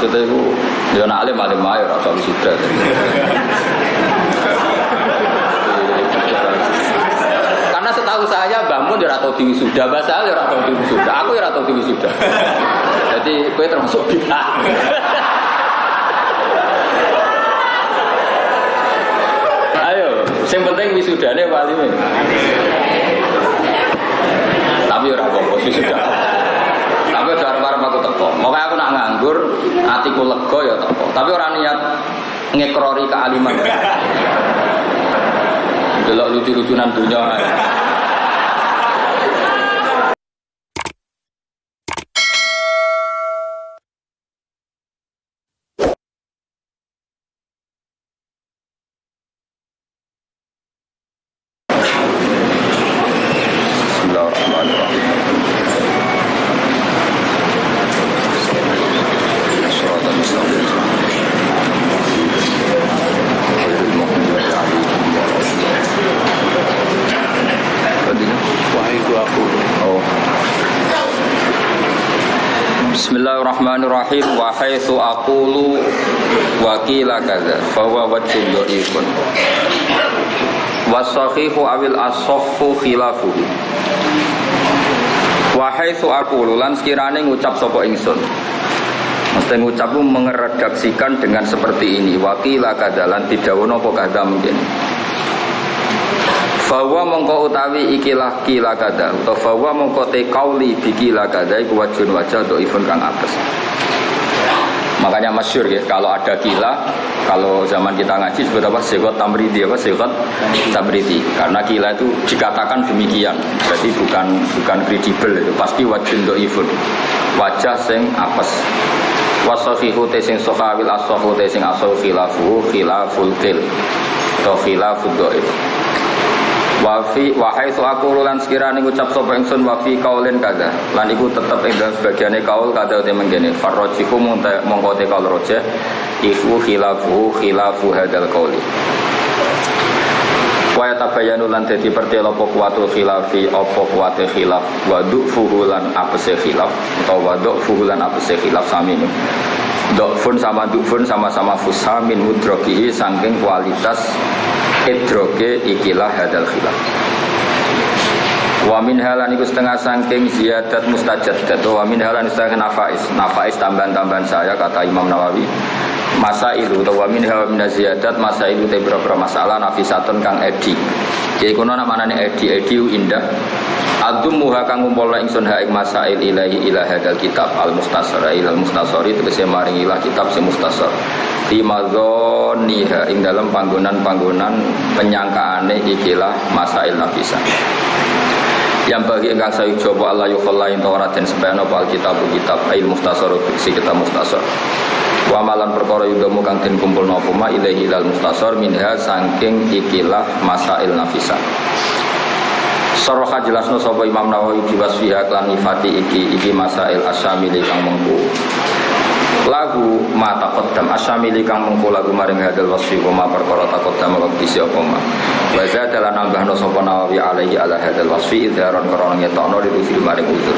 Maksudnya itu ya nak alim ae ora usah wisuda. Karena setahu saya Mbah Mun ya ora tau diwisuda, Mbah Sal ya ora tau diwisuda, aku ya ora tau diwisuda. Jadi kowe termasuk bid'ah. Ayo, sing penting wisudane walime. Tapi ora apa-apa wisuda. Tapi cara-cara aku teko. Makanya aku nak nganggur, hatiku lega ya teko. Tapi orang niat ngekrori kealiman. Delok lucu-lucunan dunia. Bismillahirrahmanirrahim. Wa haitsu aqulu wa qila kadza fa huwa wajhun dhaifun. Was-sahihu awil as-sahhu khilafuhu. Wa haitsu aqulu lan sekirane ngucap sapa ingsun. Mesti ngucapku mengeredaksikan dengan seperti ini. Wa qila kadza lan didhawuhna apa kadza mungkin. Bahwa mongko utawi ikilah kila kada atau bahwa mongko te kauli bikila kada iku wajun wajah dhaifun kang atas. Makanya masyhur ya kalau ada kila, kalau zaman kita ngaji disebut apa? Siqat tamridi apa? Siqat tamridi. Karena kila itu dikatakan demikian. Jadi bukan kredibel itu, pasti wajun dhaifun. Wajah sing apes. Wasahihu te sing sahawil asahu te sing asahu khilafu khilaful qil. Atau khilafud dhaif. Wahai su'akulu lan sekiranya ngucap sopa ingsun wafi kaulin kada lan iku tetep ing dalam sebagiannya kaul kada uti menggini farrojiku mongkote kaul rojeh iku khilafu hadal kauli waya tabayanu lan dadi pertelo apa kuwatul khilafi apa kuwate khilaf waduk fuhulan apese khilaf atau waduk fuhulan apese khilaf saminu dokfun sama dukfun sama-sama fusamin mudrokihi saking kualitas idroke ikilah hadal khilaf wa min halan iku setengah saking ziyadat mustajaddat wa min halan setengah nafais tambahan-tambahan saya kata Imam Nawawi masailu wa min halan ziyadat masailu te beberapa masalah nafisatun kang edi jadi kono namanya edi indah adumuha kang ngumpulna ingsun ha ing masail ilahi ila hadal kitab al mustasar ilal mustasari tegese maring ilah kitab sing mustasar di madzoniha ing dalam panggonan-panggonan penyangkaane ikilah masail nafisah yang bagi engkang saya coba Allah yukhalla ing Taurat dan sebana apa kitab il mustasar si kitab mustasar wa malan perkara yudamu kang den kumpulna apa ma ilahi ilal mustasar minha saking ikilah masail nafisah. Soroha jelasno sapa Imam Nawawi diwasfiha lan nifati iki masail asyamili kang mengku lagu mata qaddam asyamili kang mengku lagu maring hadal wasfi wa perkara taqaddam waqti sapa ma wa zadalan nambahno sapa Nawawi alaihi ala hadal wasfi idharon karana ngetokno dirusil maring udzur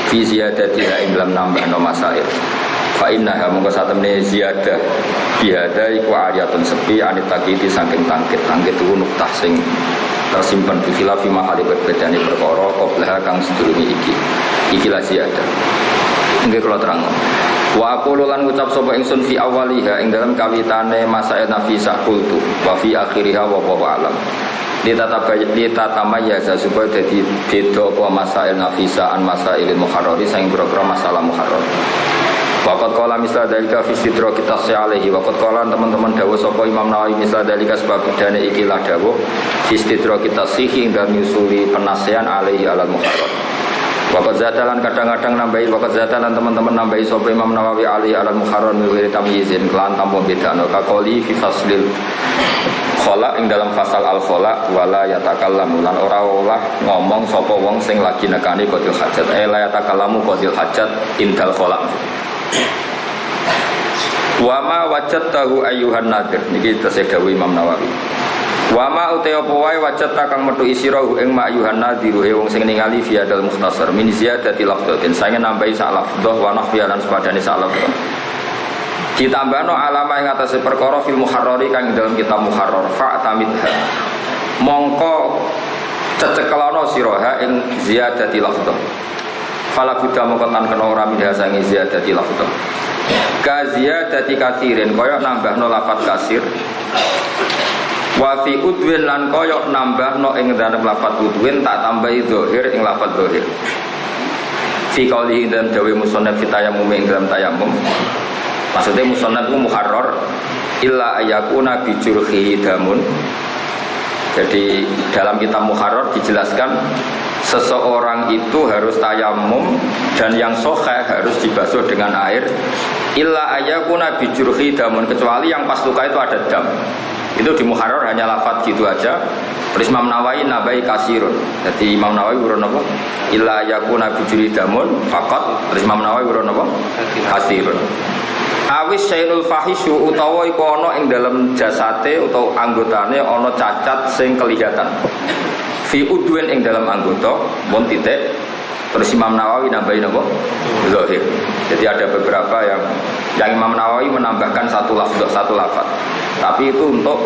fi ziyadati ing dalam nambahno masail fa innaha mongko satemene ziyadah bihada iku ayatun sepi anit takiti saking tangkit itu nuktah sing tersimpan di khilafi mahali berbedani perkara qoblah kang sedurunge iki la ziyadah nggih kula terang wa aqulu lan ngucap sapa ingsun fi awaliha ing dalam kawitane masail nafisah kultu wa fi akhiriha wa alam ditatamayyaza supaya dadi beda apa masail nafisah an masailil muharrari sing boro-boro masalah muharrar. Waqat qala misal dalika fi sidra kita alaihi waqat qala teman-teman dawuh sapa Imam Nawawi misal dalika sebab bedane ikilah dawuh fi sidra kita sihi dan nyusuli penasihan alaihi alal muharrar. Waqat zatalan kadang-kadang nambahi waqat zatalan teman-teman nambahi sapa Imam Nawawi alaihi alal muharrar milih tamyizin kelan tanpa bedano kaqoli fi faslil khala ing dalam fasal al khala wala yatakallamu lan ora olah ngomong sapa wong sing lagi nekani qadil hajat la yatakallamu qadil hajat indal khala. Wa ma wajadtahu ayyuhan nadir niki tesih dawuh Imam Nawawi. Wa ma uta apa wae wajadta kang metu isirahu ing ma ayyuhan nadir wong sing ningali fi adal mustasar min ziyadati lafdhatin saya nambahi sak lafdhah wa nahfiyan sepadane sak lafdhah. Ditambahno alama ing atase perkara fil muharrari kang dalam kitab muharrar fa tamidha mongko cecekelono siraha ing ziyadati lafdh fala buddha mongko tan kena ora minha sange ziyadati lafdh ka ziyadati kathirin kaya nambahno lafat kasir wa fi udwin lan kaya nambahno ing dalem lafat udwin tak tambahi zahir ing lafat zahir fi qauli dan dawe musannaf fitayamum ing dalam tayamum. Maksudnya musannad itu muharrar illa ayakuna bijurhi damun. Jadi dalam kitab muharrar dijelaskan seseorang itu harus tayamum dan yang sahih harus dibasuh dengan air illa ayakuna bijurhi damun, kecuali yang pas luka itu ada dam. Itu di muharrar hanya lafaz gitu aja. Terus Imam Nawawi nabai kasirun. Jadi Imam Nawawi urun apa? Illa ayakuna bijurhi damun faqat. Terus Imam Nawawi urun apa? Kasirun. Awis syairul fahisyu utawa iku ana ing dalam jasate utawa anggotane ana cacat sing kelihatan. Fi udwin ing dalam anggota mun titik. Terus Imam Nawawi nambahin apa? Zahir. Jadi ada beberapa yang Imam Nawawi menambahkan satu lafaz. Tapi itu untuk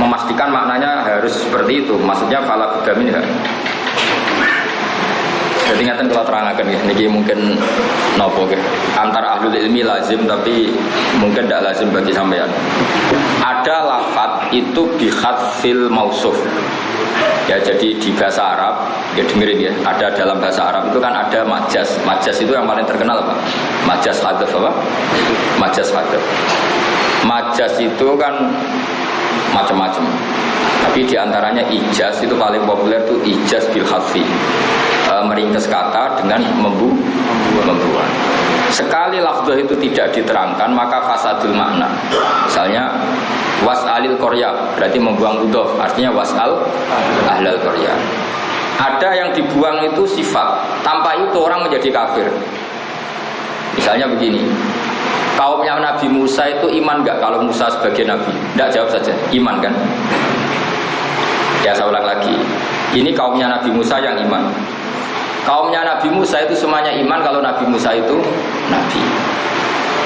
memastikan maknanya harus seperti itu. Maksudnya fala budda minha. Jadi ngaten kalau terangkan ya, niki mungkin nopo ke antara ahlul ilmi lazim tapi mungkin tidak lazim bagi sampean. Ada lafaz itu bihadfil mausuf. Ya jadi di bahasa Arab, ya dengerin ya, ada dalam bahasa Arab itu kan ada majas. Majas itu yang paling terkenal apa? Majas hadaf apa? Majas hadaf. Majas itu kan macam-macam. Tapi diantaranya ijaz itu paling populer itu ijaz bil hadfi. Meringkas kata dengan membuat. Sekali lafzah itu tidak diterangkan maka fasadul makna. Misalnya was'alil qarya berarti membuang mudhof, artinya was'al ahlal qarya. Ada yang dibuang itu sifat, tanpa itu orang menjadi kafir. Misalnya begini, kaumnya Nabi Musa itu iman enggak kalau Musa sebagai nabi? Enggak, jawab saja, iman kan? Ya saya ulang lagi, ini kaumnya Nabi Musa yang iman. Kaumnya Nabi Musa itu semuanya iman kalau Nabi Musa itu nabi.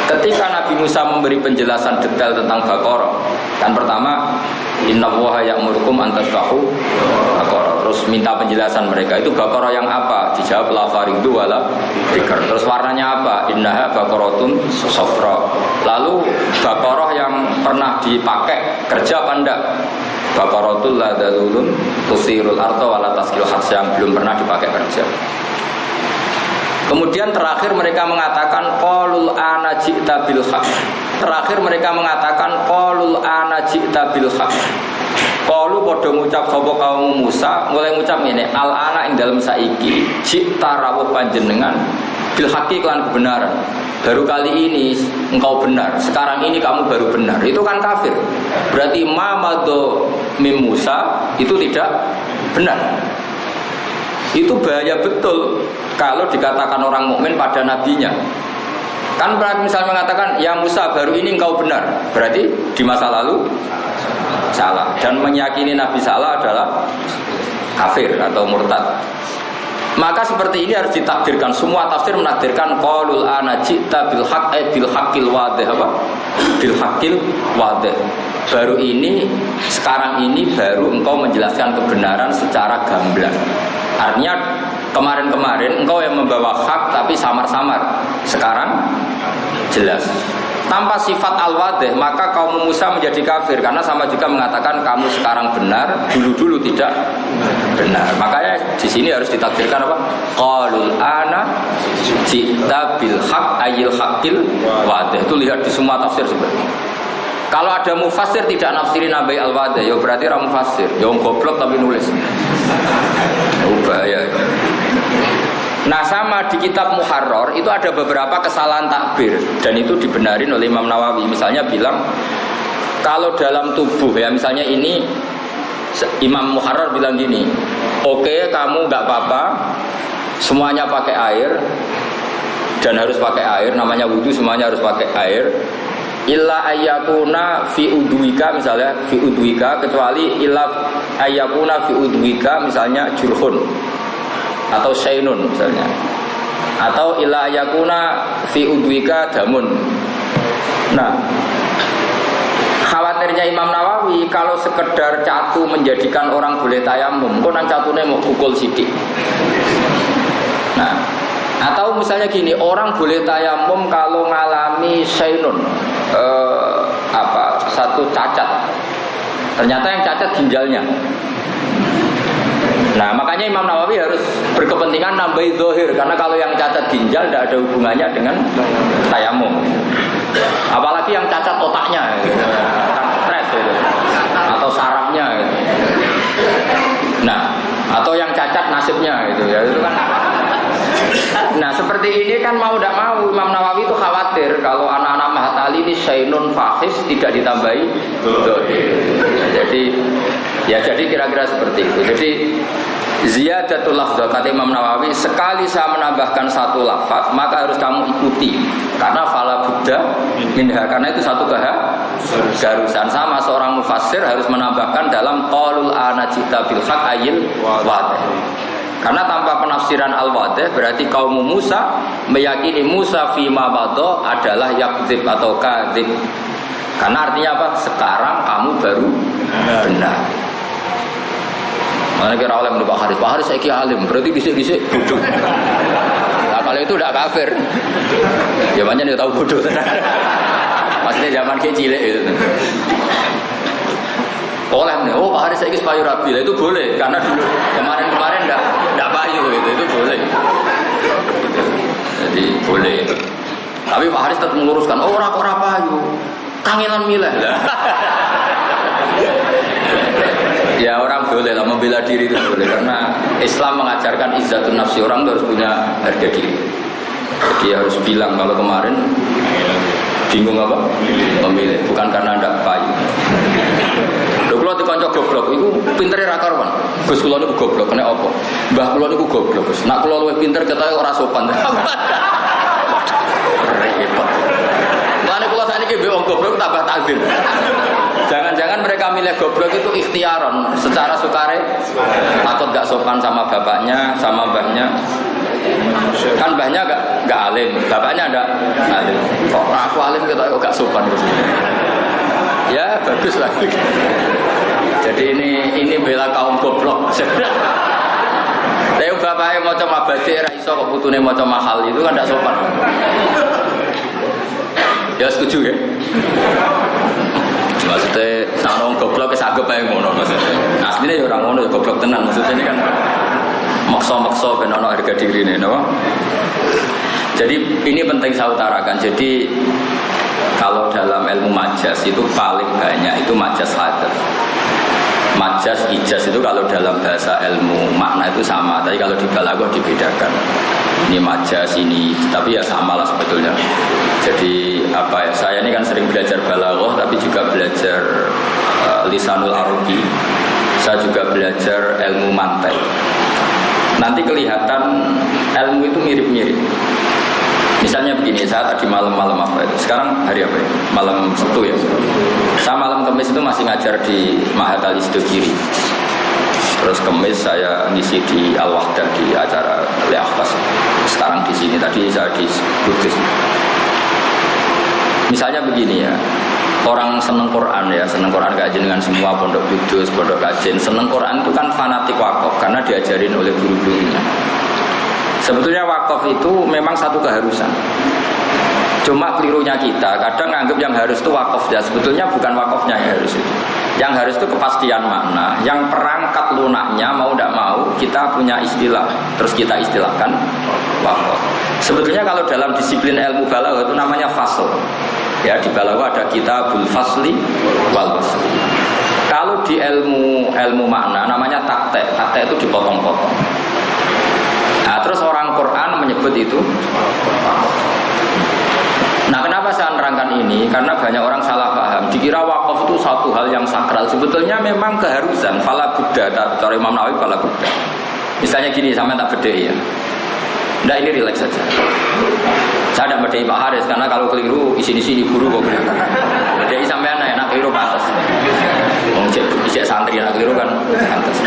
Ketika Nabi Musa memberi penjelasan detail tentang Baqarah, kan pertama innallaha ya'murukum an tasbahu Baqarah. Terus minta penjelasan mereka itu Baqarah yang apa? Dijawab la faridu wala dzikr. Terus warnanya apa? Innaha baqaratun safra. Lalu Baqarah yang pernah dipakai kerja apa enggak? Baqaratul la dalulun tusirul arda wala taskil haks, yang belum pernah dipakai kerja. Kemudian terakhir mereka mengatakan qalul ana ji'ta bil haq. Terakhir mereka mengatakan qalul ana ji'ta bil haq. Qalu padha ngucap sapa kaum Musa, mulai ngucap ngene, al ana ing dalem saiki ji'ta rawuh panjenengan bil haqqi lan kebenaran. Baru kali ini engkau benar, sekarang ini kamu baru benar. Itu kan kafir. Berarti mamado mim Musa itu tidak benar. Itu bahaya betul kalau dikatakan orang mukmin pada nabinya. Kan misalnya mengatakan ya Musa baru ini engkau benar, berarti di masa lalu salah, dan meyakini Nabi salah adalah kafir atau murtad. Maka seperti ini harus ditakdirkan. Semua tafsir menakdirkan qaulul ana ji'ta bil haqq bil haqqil wadih apa? Bil haqqil wadih. Baru ini, sekarang ini baru engkau menjelaskan kebenaran secara gamblang. Artinya kemarin-kemarin engkau yang membawa hak tapi samar-samar. Sekarang jelas. Tanpa sifat al-wadih maka kaum Musa menjadi kafir, karena sama juga mengatakan kamu sekarang benar, dulu-dulu tidak benar. Makanya di sini harus ditakdirkan apa? Qalul ana ji'ta bil haqq ayil haqqil wadih. Itu lihat di semua tafsir seperti itu. Kalau ada mufassir tidak nafsirin nabai al-wadih, ya berarti orang mufassir, ya goblok tapi nulis. Bahaya. Nah sama di kitab Muharrar itu ada beberapa kesalahan takbir dan itu dibenarin oleh Imam Nawawi. Misalnya bilang kalau dalam tubuh ya, misalnya ini Imam Muharrar bilang gini, oke, kamu nggak apa-apa semuanya pakai air dan harus pakai air, namanya wudhu semuanya harus pakai air. Illa ayyakuna fi udwika, misalnya fi udwika, kecuali illa ayyakuna fi udwika misalnya jurhun atau syainun misalnya, atau illa yakuna fi udwika damun. Nah, khawatirnya Imam Nawawi kalau sekedar catu menjadikan orang boleh tayamum, kok nang catune mau pukul sidik. Nah, atau misalnya gini, orang boleh tayamum kalau ngalami sainun, satu cacat. Ternyata yang cacat ginjalnya. Nah, makanya Imam Nawawi harus berkepentingan nambahi zahir, karena kalau yang cacat ginjal tidak ada hubungannya dengan tayamum. Apalagi yang cacat otaknya, stres gitu. Atau sarafnya gitu. Nah, atau yang cacat nasibnya gitu ya, itu kan. Nah, seperti ini kan mau tidak mau Imam Nawawi itu khawatir kalau anak-anak Mahatali ini sainun fahis tidak ditambahi zahir. Jadi kira-kira seperti itu. Jadi ziyadatul lafzah kata Imam Nawawi, sekali saya menambahkan satu lafaz maka harus kamu ikuti, karena fala buddha minha, karena itu satu keharusan. Sama seorang mufassir harus menambahkan dalam qaulul anajita bil haq ayil wadih, karena tanpa penafsiran al-wadih berarti kaum Musa meyakini Musa fima bado adalah yakdzib atau kadzib, karena artinya apa? Sekarang kamu baru benar. Mana kira alim di Pak Haris saya alim, berarti bisik-bisik bodoh. Nah, kalau itu tidak kafir. Zamannya dia tahu bodoh. Maksudnya zaman kecil itu. Oleh nih, Pak Haris saya payu rabi, itu boleh, karena dulu kemarin tidak payu itu boleh. Jadi boleh itu. Tapi Pak Haris tetap meluruskan, orang payu, kangenan milah. Ya orang boleh lah membela diri itu boleh, karena Islam mengajarkan izzatun nafsi, orang harus punya harga diri. Jadi harus bilang kalau kemarin bingung apa? Memilih, bukan karena ndak payu. Lho kula dikonco goblok, iku pintere ra karuan. Gus kula niku goblok, kena apa? Mbah kula niku goblok, Gus. Nak kula luwih pinter ketoke ora sopan. Repot. Lan kula sakniki mbek wong goblok tambah takzim. Jangan-jangan mereka milih goblok itu ikhtiaron, secara sukare, takut gak sopan sama bapaknya, sama mbahnya. Kan mbahnya gak alim, bapaknya ada alim. Kok aku alim kita gak sopan gitu. Ya bagus lah. Jadi ini bela kaum goblok. Tapi bapaknya mau coba baca raiso kok putune mau coba mahal itu kan gak sopan. Ya setuju ya. Maksudnya sang goblok wis anggap ae ngono maksudnya. Asline ya ora ngono ya goblok tenan, maksudnya ini kan maksa-maksa ben ono harga dirine napa. Jadi ini penting saya utarakan. Jadi kalau dalam ilmu majas itu paling banyak itu majas hadas. Majas ijaz itu kalau dalam bahasa ilmu makna itu sama, tapi kalau di balaghah dibedakan. Ini majas ini, tapi ya sama lah sebetulnya. Jadi apa ya? Saya ini kan sering belajar balaghah, tapi juga belajar lisanul arabi. Saya juga belajar ilmu mantai. Nanti kelihatan ilmu itu mirip-mirip. Misalnya begini, saya tadi malam-malam apa itu? Sekarang hari apa ya? Malam Sabtu ya. Saya malam Kamis itu masih ngajar di Mahat Al Isdogiri. Terus Kamis saya ngisi di Al-Wahdah di acara Leakhtas. Sekarang di sini, tadi saya di Kudus. Misalnya begini ya, orang seneng Quran ya, seneng Quran kajian dengan semua pondok Kudus, pondok kajian, seneng Quran itu kan fanatik wakaf karena diajarin oleh guru-gurunya. Sebetulnya wakaf itu memang satu keharusan. Cuma kelirunya kita, kadang nganggap yang harus itu wakaf ya. Sebetulnya bukan wakafnya yang harus itu. Yang harus itu kepastian makna. Yang perangkat lunaknya mau tidak mau kita punya istilah. Terus kita istilahkan wakaf. Sebetulnya kalau dalam disiplin ilmu balaghah itu namanya fasl. Ya di balaghah ada kitabul fasli wal fasli. Kalau di ilmu makna namanya takte. Takte itu dipotong-potong. Nah, terus orang Quran menyebut itu. Nah, kenapa saya nerangkan ini? Karena banyak orang salah paham. Dikira wakaf itu satu hal yang sakral. Sebetulnya memang keharusan. Fala Buddha, cara Imam Nawawi fala Buddha. Misalnya gini, sampai tak bedai ya. Nah, ini relax saja. Saya tidak bedai Pak Haris karena kalau keliru isi-isi guru kok keliru. Bedai sampai enak keliru pantas. Bisa santri anak keliru kan pantas.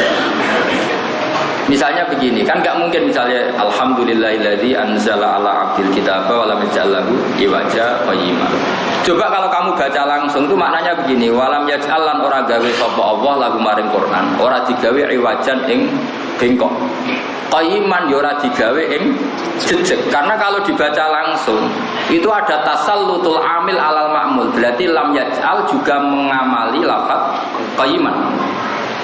Misalnya begini, kan nggak mungkin misalnya alhamdulillahilladzi anzala ala abdil kitaba wa lam yaj'al lahu iwaja qayyima. Coba kalau kamu baca langsung itu maknanya begini, walam yaj'alan ora gawe sapa Allah lagu maring Quran, ora digawe iwajan ing bengkok. Qayyiman ya ora digawe ing jejeg. Karena kalau dibaca langsung itu ada tasallutul amil alal ma'mul. Berarti lam yaj'al juga mengamali lafaz qayyiman.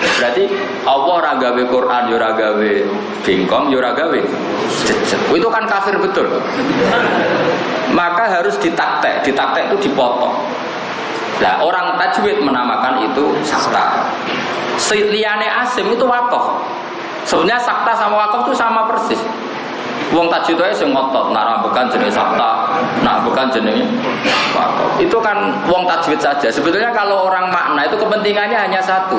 Berarti Allah ora gawe Quran ya ora gawe bengkong ya ora gawe jejeg. Itu kan kafir betul. Maka harus ditaktek itu dipotong. Nah, orang tajwid menamakan itu sakta. Liyane asim itu wakaf. Sebenarnya sakta sama wakaf itu sama persis. Wong tajwid itu sing ngotot, nak bukan jenis sakta, nak bukan jenis wakaf. Itu kan wong tajwid saja. Sebetulnya kalau orang makna itu kepentingannya hanya satu.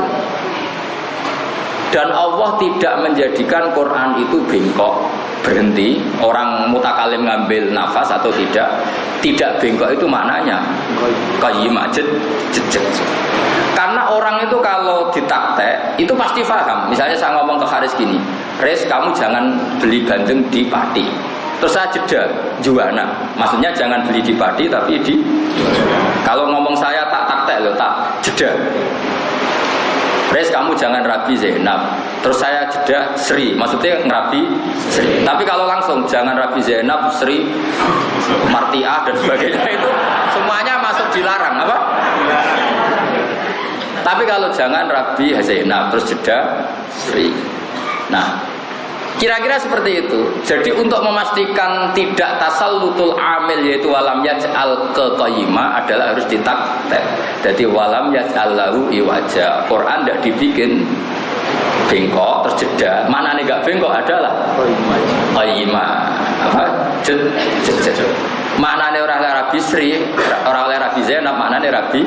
Dan Allah tidak menjadikan Quran itu bengkok, berhenti. Orang mutakalim ngambil nafas atau tidak bengkok itu maknanya qayyim jejeg. Karena orang itu kalau ditaktek itu pasti paham. Misalnya saya ngomong ke Haris gini, Res kamu jangan beli bandeng di Pati. Terus saya jeda juana, maksudnya jangan beli di Pati tapi di. Kalau ngomong saya tak taktek loh, tak jeda. Res kamu jangan Rabi Zainab. Terus saya jeda Sri, maksudnya ngerabi Sri. Tapi kalau langsung jangan Rabi Zainab, Sri, Martiah dan sebagainya itu semuanya masuk dilarang apa? Tapi kalau jangan Rabi Zainab terus jeda Sri. Nah, kira-kira seperti itu. Jadi untuk memastikan tidak tasallutul amil yaitu walam yaj'al ke qayyima adalah harus ditaktek. Jadi walam yaj'al lahu iwaja. Quran tidak dibikin bengkok terus jeda. Mana nih gak bengkok adalah qayyima. Apa? Jed. Maknanya orang Rabi Sri, orang Rabi Zainab, maknanya Rabi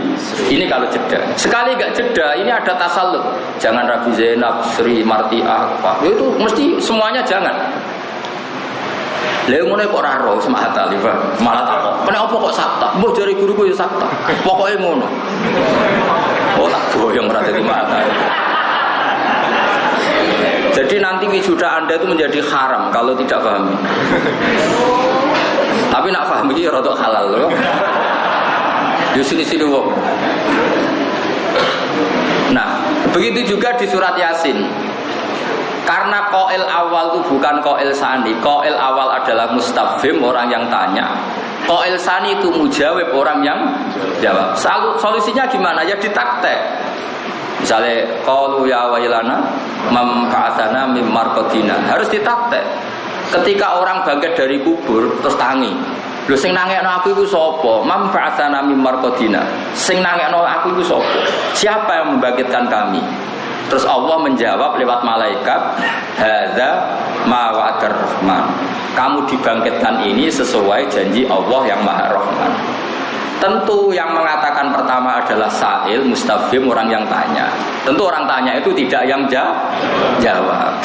ini kalau jeda. Sekali gak jeda, ini ada tasallut. Jangan Rabi Zainab, Sri, Martiah, apa. Itu mesti semuanya jangan. Lha ngono kok ora ro semangat ali, Pak. Malah takok. Kenapa kok sakta? Mbah jare guruku ya sakta. Pokoke ngono. Oh tak goyong ora dadi mata. Jadi nanti wisuda Anda itu menjadi haram kalau tidak paham. Tapi nak paham iki rada halal loh. Yo sini-sini wong. Nah, begitu juga di surat Yasin. Karena qail awal itu bukan qail sani. Qail awal adalah mustafhim, orang yang tanya. Qail sani itu mujawab, orang yang jawab. Solusinya gimana? Ya ditaktek. Misalnya qalu ya wailana mam ka'atsana mim marqadina. Harus ditaktek. Ketika orang bangkit dari kubur terus tangi. Lho sing nangekno aku iku sapa? Mam ba'atsana mim marqadina. Sing nangekno aku iku sapa? Siapa yang membangkitkan kami? Terus Allah menjawab lewat malaikat, hadza ma wa'adar rahman. Kamu dibangkitkan ini sesuai janji Allah yang Maha Rahman. Tentu yang mengatakan pertama adalah sa'il, mustafhim, orang yang tanya. Tentu orang tanya itu tidak yang jawab.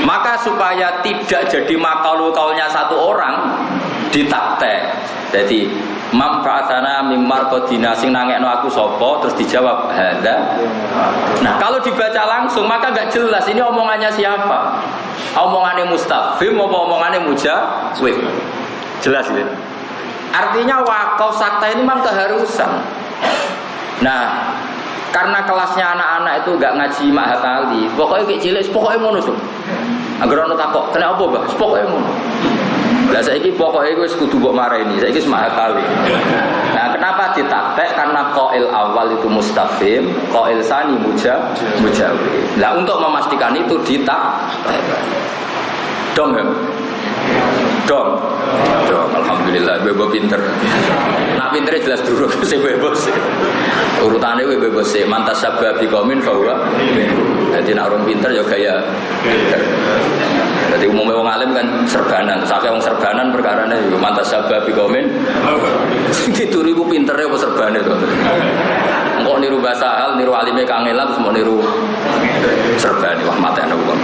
Maka supaya tidak jadi makaul-kaulnya satu orang, ditaktek. Jadi mam ba'atsana mim marqadina sing nangekno aku sapa, terus dijawab hadza. Nah, kalau dibaca langsung maka enggak jelas ini omongannya siapa. Omongannya mustafhim apa omongannya mujawib. Jelas ini. Artinya wakaf sakta ini memang keharusan. Nah, karena kelasnya anak-anak itu enggak ngaji mahakali, pokoknya kayak cilik, pokoknya ngono tuh. Agar ono takok, kena apa, Mbah? Pokoknya ngono. Lah saiki pokoke wis kudu mbok mareni, saiki wis mahakali. Nah, kenapa ditaktek? Karena qail awal itu mustafhim, qail sani mujawib. Lah untuk memastikan itu ditaktek. Dong ya? Dong. Alhamdulillah, bebo pinter. Nak pinternya jelas dulu, si bebo sih. Urutannya bebo sih. Mantas sabab bikomin bahwa. Jadi nak orang pinter juga ya pinter. Jadi umumnya orang alim kan serbanan. Sampai orang serbanan perkaranya juga mantas sabab bikomin. Itu ribu pinternya apa serbanan itu. Engkau niru bahasa hal, niru alimnya kangelan, terus mau niru serban. Wah mata anak bukan.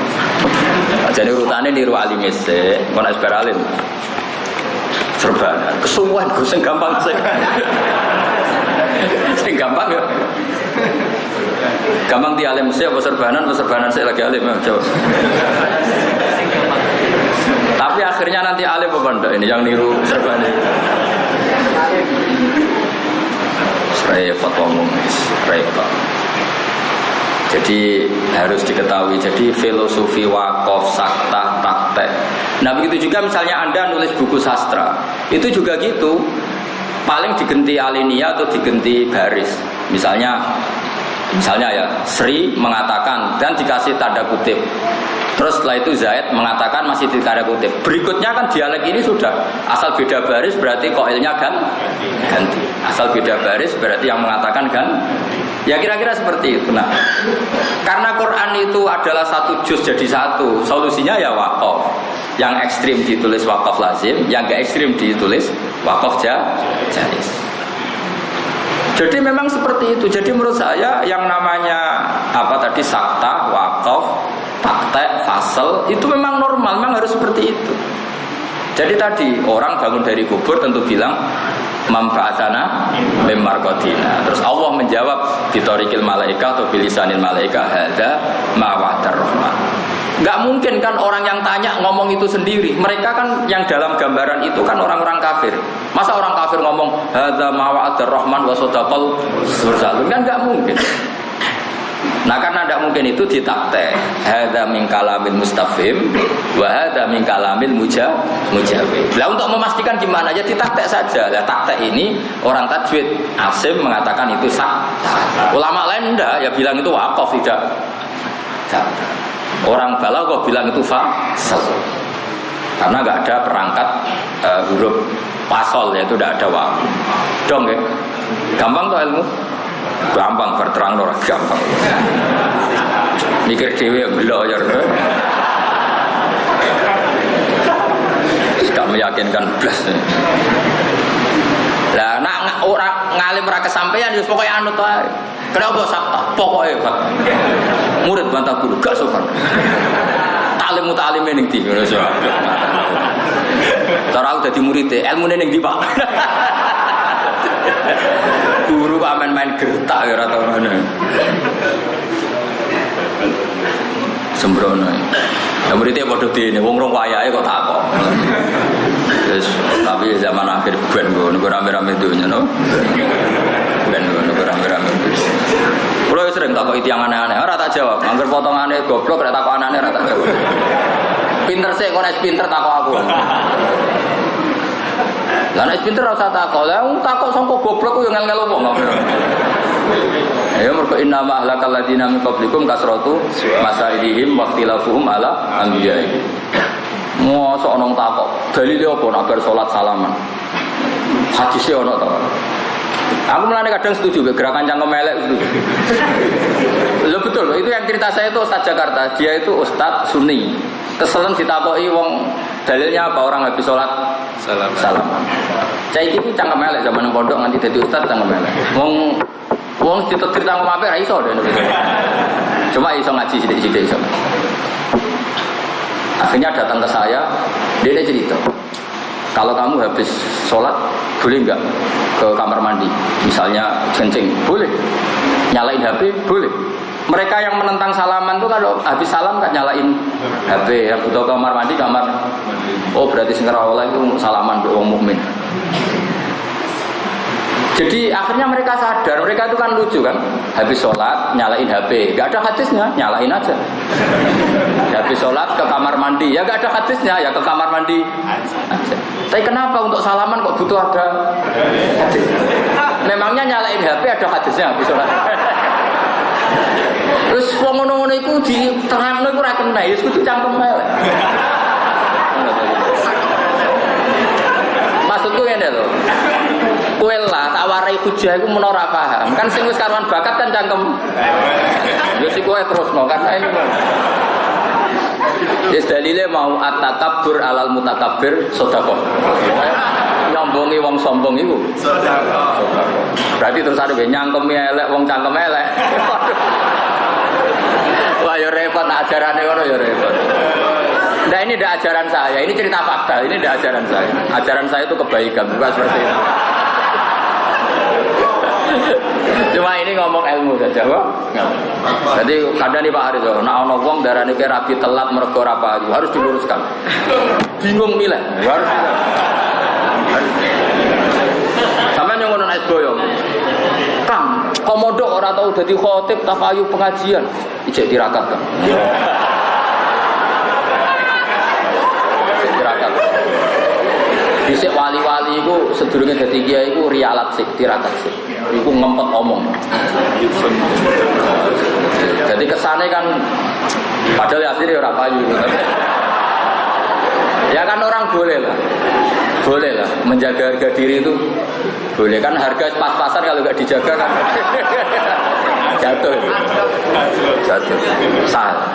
Jadi urutannya niru alimnya sih, bukan asbar alim. Serban, kesuwen gue sing gampang sih. Sing gampang ya. Gampang di alim sih, apa serbanan sih lagi alim ya, coba. Tapi akhirnya nanti alim apa enggak ini yang niru serban ini. repot ngomong, repot. Jadi harus diketahui. Jadi filosofi wakaf, sakta, praktek. Nah begitu juga misalnya Anda nulis buku sastra, itu juga gitu. Paling digenti alinea atau digenti baris. Misalnya ya Sri mengatakan dan dikasih tanda kutip. Terus setelah itu Zaid mengatakan masih di tanda kutip. Berikutnya kan dialek ini sudah asal beda baris berarti koilnya kan ganti. Asal beda baris berarti yang mengatakan kan. Ya kira-kira seperti itu. Nah, karena Quran itu adalah satu juz jadi satu, solusinya ya wakaf. Yang ekstrim ditulis wakaf lazim, yang gak ekstrim ditulis wakaf jaiz. Jadi memang seperti itu. Jadi menurut saya yang namanya apa tadi sakta, wakaf, praktek, fasal itu memang normal, memang harus seperti itu. Jadi tadi orang bangun dari kubur tentu bilang manfaatana memarkotina. Terus Allah menjawab bitorikil malaika atau bilisanil malaika hada mawadar rahman. Nggak mungkin kan orang yang tanya ngomong itu sendiri. Mereka kan yang dalam gambaran itu kan orang-orang kafir. Masa orang kafir ngomong hada mawadar rahman wa sadaqal mursalun, kan nggak mungkin. Nah karena tidak mungkin itu ditaktek. Hada min kalamil mustafhim wa hada min kalamil mujawib. Lah untuk memastikan gimana aja ditaktek saja. Lah taktek ini orang tajwid Asim mengatakan itu sah. Ulama lain enggak, ya bilang itu wakaf tidak. Orang balaghah bilang itu fasal. Karena enggak ada perangkat huruf fasal, yaitu tidak ada wakaf. Dong ya. Gampang tuh ilmu. Gampang berterang lho, gampang. Mikir dhewe belok ya. Tidak meyakinkan blas. Lah nak ora ngalim ora kesampaian ya pokoke anut wae. Kenapa sakta? Pokoke Pak. Murid bantah guru gak sopan. Taklim mutalime ning ndi ngono so. Cara aku dadi murid ilmune ning ndi, Pak? Guru kok main-main gertak ya ora tau ngene. Sembrono. Ya muridé padha dene wong rong wayahe kok takok. Wis tapi zaman akhir ben ngono rame-rame donya no. Ben ngono rame-rame. Kulo sering takok tiyang aneh-aneh ora tak jawab. Angger potongane goblok ora takok aneh ora tak jawab. Pinter sik kok nek pinter takok aku. Lah nek pinter ora usah takok. Lah takok sangko goblok ku yo ngel-ngel wong. Ya mergo inna ma ahlakal ladina min qablikum kasratu masailihim wa ikhtilafuhum ala anbiya'i. Mosok ana takok, dalile apa nek bar salat salaman? Hadise ana to. Aku mulane kadang setuju gerakan cangkem elek setuju. Loh betul, itu yang cerita saya itu Ustaz Jakarta. Dia itu Ustaz Sunni. Keselen ditakoki wong dalilnya apa orang habis sholat salam. Saya itu cangkem elek zaman pondok nganti dadi Ustaz cangkem elek. Wong ditetir cangkem apik ra iso deh. Cuma iso ngaji sithik-sithik iso. Akhirnya datang ke saya, dia cerita. Kalau kamu habis sholat, boleh nggak ke kamar mandi? Misalnya kencing, boleh. Nyalain HP, boleh. Mereka yang menentang salaman tuh kalau habis salam kan nyalain HP. Yang butuh kamar mandi, kamar. Oh berarti segera Allah itu salaman untuk orang mukmin. Jadi akhirnya mereka sadar, mereka itu kan lucu kan, habis sholat nyalain HP, nggak ada hadisnya, nyalain aja. Habis sholat ke kamar mandi, ya nggak ada hadisnya, ya ke kamar mandi aja. Tapi kenapa untuk salaman kok butuh ada hadis? Memangnya nyalain HP ada hadisnya habis sholat? Terus wong ngono-ngono iku diterangno iku ora kena, ya kudu cangkem ae. Maksudku ngene lho. Kowe lah tak warai hujah iku men ora paham. Kan sing wis karuan bakat kan cangkem. Ya sik kowe terusno karena ini. Yes dalile mau at-takabbur alal mutakabbir sedekah. Nyombongi wong sombong iku sedekah. Berarti terus ada nyangkemi elek wong cangkem elek. Wah ya repot ajarane ngono ya repot. Nah ini tidak ajaran saya, ini cerita fakta, ini tidak ajaran saya. Ajaran saya itu kebaikan, bukan seperti itu. Cuma ini ngomong ilmu saja, kok. Jadi kadang nih Pak Haris, nah ono wong darane ki rabi telat mergo ora paham, harus diluruskan. Bingung milih, harus. Sampeyan yang ngono nek boyong. Kang, komodo ora tau dadi khotib tak payu pengajian. Ijek tirakat kan. Tirakat. Dhisik wali-wali iku sedurunge dadi kiai iku rialat sik, tirakat sik. Iku ngempet omong. Jadi kesane kan padahal asline ora payu. Ya kan orang boleh lah menjaga harga diri itu boleh kan, harga pas-pasan kalau nggak dijaga kan jatuh salah.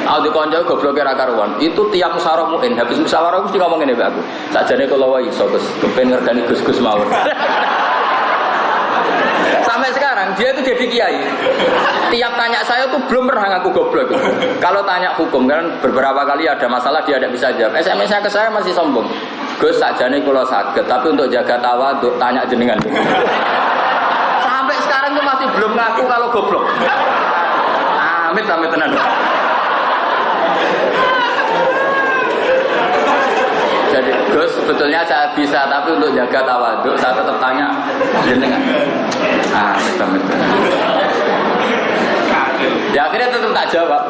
Aku dikonco goblok kira karuan. Itu tiap musyawarah muin, habis musyawarah mesti ngomong ngene aku. Sakjane kula wae iso Gus, kepen ngergani Gus-gus mawon. Sampai sekarang dia itu jadi kiai. Tiap tanya saya tuh belum pernah ngaku goblok. Kalau tanya hukum kan beberapa kali ada masalah dia tidak bisa jawab. SMS-nya ke saya masih sombong. Gus sakjane kula saged, tapi untuk jaga tawadhu tanya jenengan. Sampai sekarang tuh masih belum ngaku kalau goblok. Amit tenan. Jadi Gus sebetulnya saya bisa, tapi untuk jaga tawadhu saya tetap tanya jenengan. Amit. Ya akhirnya tetap tak jawab.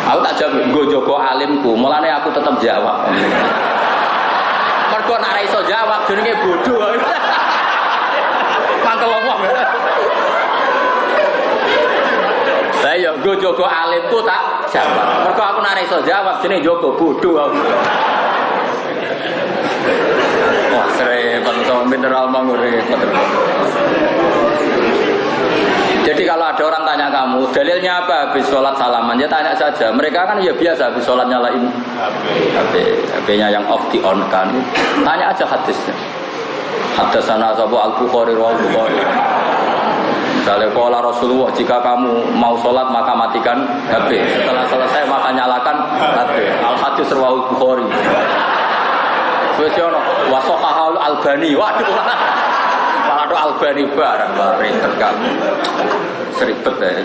Aku tak jawab, gue jogo alimku, mulane aku tetap jawab. Mergo nek ora iso jawab jenenge bodoh. Mangkel wong. Lah ya gue jogo alimku tak jawab. Mergo aku nek ora iso jawab jenenge jogo bodoh aku. Wah, repot sama mineral repot. Jadi kalau ada orang tanya kamu, dalilnya apa habis sholat salaman? Ya tanya saja. Mereka kan ya biasa habis sholat nyalain HP-nya yang off di on kan. Tanya aja hadisnya. Haddatsana Abu Al-Bukhari wa Al-Bukhari. Misalnya qala Rasulullah, jika kamu mau sholat maka matikan HP. Setelah selesai maka nyalakan HP. Al-Hadis riwayat Bukhari. Wis yo ono wasahahul Albani. Waduh. Kalau Albani barang ribet kan. Seribet ya.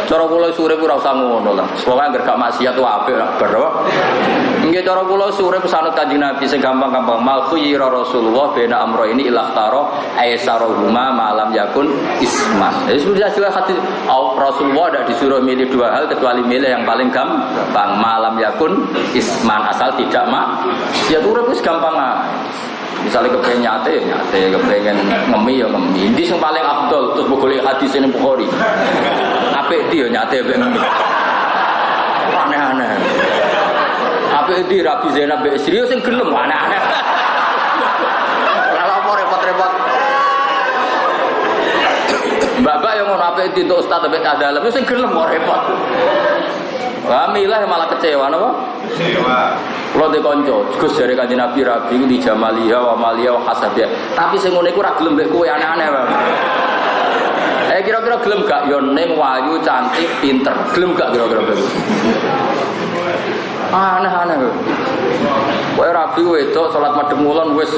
Cara kula sore ora usah ngono lah. Pokoke anggere gak maksiat wae apik lah bar. Nggih cara kula sore pesanut Kanjeng Nabi sing gampang-gampang mal khuyira Rasulullah bena amro ini ilahtaro aisarahuma malam yakun isman. Jadi sudah jelas hati Rasulullah tidak disuruh milih dua hal kecuali milih yang paling gampang malam yakun isman, asal tidak ya urip wis gampang ae. Misalnya kepengen nyate, kepengen ngemi ya ngemi. Ini yang paling afdol terus boleh hadis ini Bukhari. Apa dia nyate ngemi? Aneh-aneh. Apa dia Rabi Zainab serius yang gelem aneh-aneh. Kalau mau repot-repot. Bapak yang mau apa itu untuk Ustaz tapi ada dalam itu yang gelem mau repot. Kamilah yang malah kecewa, apa? Kecewa. Kalau dikonco, Gus dari Kanjeng Nabi Rabi di Jamaliha wa Maliha wa Hasabiyah. Tapi sing ngene iku ora gelem mbek kowe aneh-aneh wae. Kira-kira gelem gak yo ning wayu cantik pinter. Gelem gak kira-kira begitu? Aneh-aneh. Kowe Rabi wedok salat madhep ngulon wis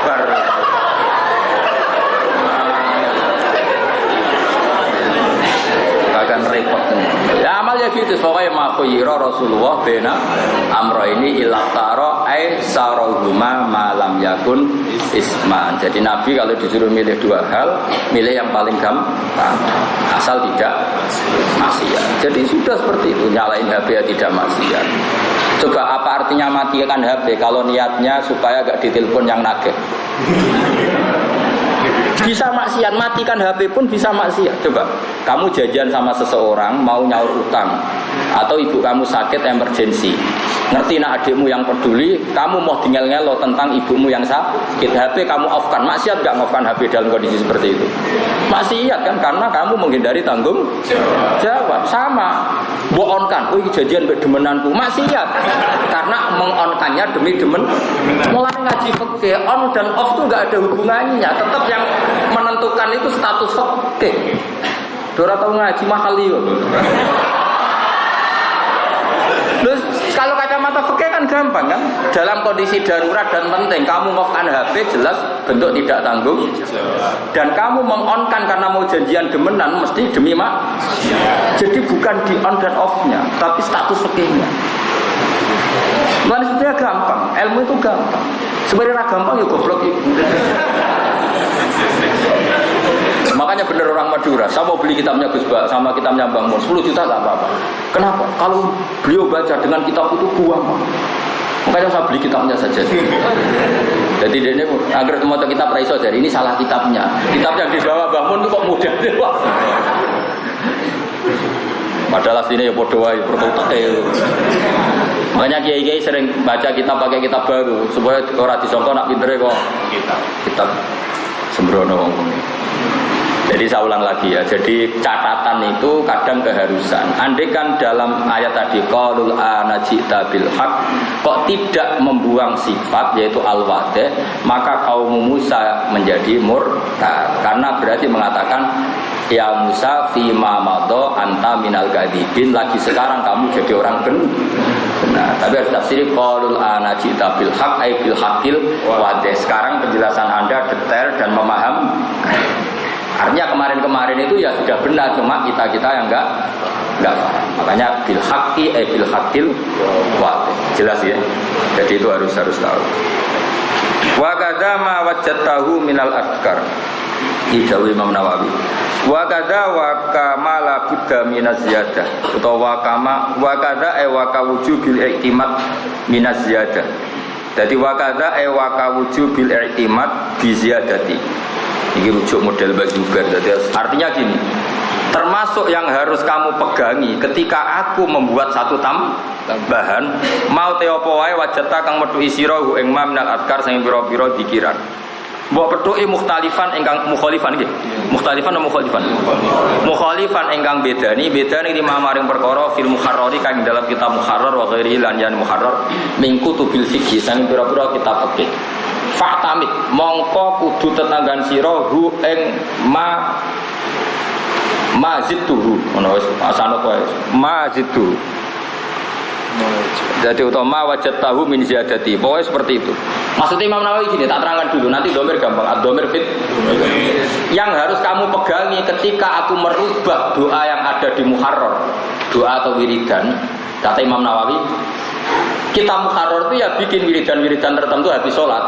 bar. Akan repot. Ya amal ya gitu, soalnya makhuyira Rasulullah bena amro ini ilaktaro aisarahuma malam yakun isman. Jadi Nabi kalau disuruh milih dua hal, milih yang paling gampang, asal tidak maksiat. Jadi sudah seperti itu, nyalain HP ya tidak maksiat. Coba apa artinya matikan HP kalau niatnya supaya gak ditelepon yang nagih? Bisa maksiat, matikan HP pun bisa maksiat. Coba, kamu jajan sama seseorang mau nyaur utang, atau ibu kamu sakit emergensi, ngerti nak adikmu yang peduli, kamu mau tinggal-ngelo tentang ibumu yang sakit, HP kamu off-kan, maksiat gak off-kan HP dalam kondisi seperti itu? Maksiat kan, karena kamu menghindari tanggung jawab. Sama, on-kan, oh ini jajan demenanku, maksiat, karena meng-on-kannya demi demen. Mulai ngaji fikih, on dan off itu gak ada hubungannya, tetap yang menentukan itu status fikih. Dora tahu ngaji mahal yo. Terus kalau kacamata fikih kan gampang kan? Dalam kondisi darurat dan penting, kamu off-kan HP jelas bentuk tidak tanggung. Dan kamu meng-on-kan karena mau janjian demenan mesti demi mak. Jadi bukan di on dan off-nya, tapi status fikihnya. Bukan sebetulnya gampang, ilmu itu gampang. Sebenarnya gampang ya goblok itu. Makanya bener orang Madura, saya mau beli kitabnya Gus Ba sama kitabnya Bang Mun 10 juta nggak apa-apa. Kenapa? Kalau beliau baca dengan kitab itu buang. Makanya saya beli kitabnya saja. Jadi dia ini agar mau kitab Raiso dari ini salah kitabnya. Kitab yang dibawa Bang Mun itu kok mudah. Padahal aslinya ya bodoh aja, prototipe. Makanya kiai-kiai sering baca kitab pakai kitab baru supaya orang disangka nak pintere kok kitab sembrono. Jadi saya ulang lagi ya. Jadi catatan itu kadang keharusan. Andai kan dalam ayat tadi qalul ana ji'ta bil haq kok tidak membuang sifat yaitu al-wadih, maka kaum Musa menjadi murtad. Karena berarti mengatakan ya Musa fima madha anta minal kadibin, lagi sekarang kamu jadi orang benar. Tapi harus tafsir qalul ana ji'ta bil haq ay bil haqqil wadih. Sekarang penjelasan Anda detail dan memaham. Artinya kemarin-kemarin itu ya sudah benar, cuma kita yang enggak paham. Makanya bil haqqi bil haqqil wadih. Jelas ya. Jadi itu harus tahu. Wa kadza ma wajadtahu minal afkar. Ijawi Imam Nawawi. Wa kadza wa kama la budda minaz ziyadah. Utawa wa kadza wa kawujubil i'timad minaz ziyadah. Jadi wa kadza wa kawujubil i'timad bi ziyadati. Ini rujuk model Bazugar. Jadi artinya gini, termasuk yang harus kamu pegangi ketika aku membuat satu tambahan, mau teopo wae wajata kang metu isira hu ing ma minal adkar sing pira-pira dikiran. Mbok pethuki mukhtalifan ingkang mukhalifan nggih. Mukhtalifan atau mukhalifan? Mukhalifan ingkang bedani lima maring perkara fil muharrari kang dalam kitab muharrar wa ghairi lan yan muharrar min kutubil fiqh sing pira-pira kitab fikih. Fa'tamid mongko kudu tetanggan sira hu ing mazidtuhu ngono wis asane kowe mazidtu. Jadi utama wajat tahu min ziyadati. Pokoknya seperti itu. Maksudnya Imam Nawawi gini, tak terangkan dulu, nanti domir gampang. Ad-domir fit. Yang harus kamu pegangi ketika aku merubah doa yang ada di muharrar, doa atau wiridan, kata Imam Nawawi, kita muharrar itu ya bikin wiridan-wiridan tertentu habis sholat.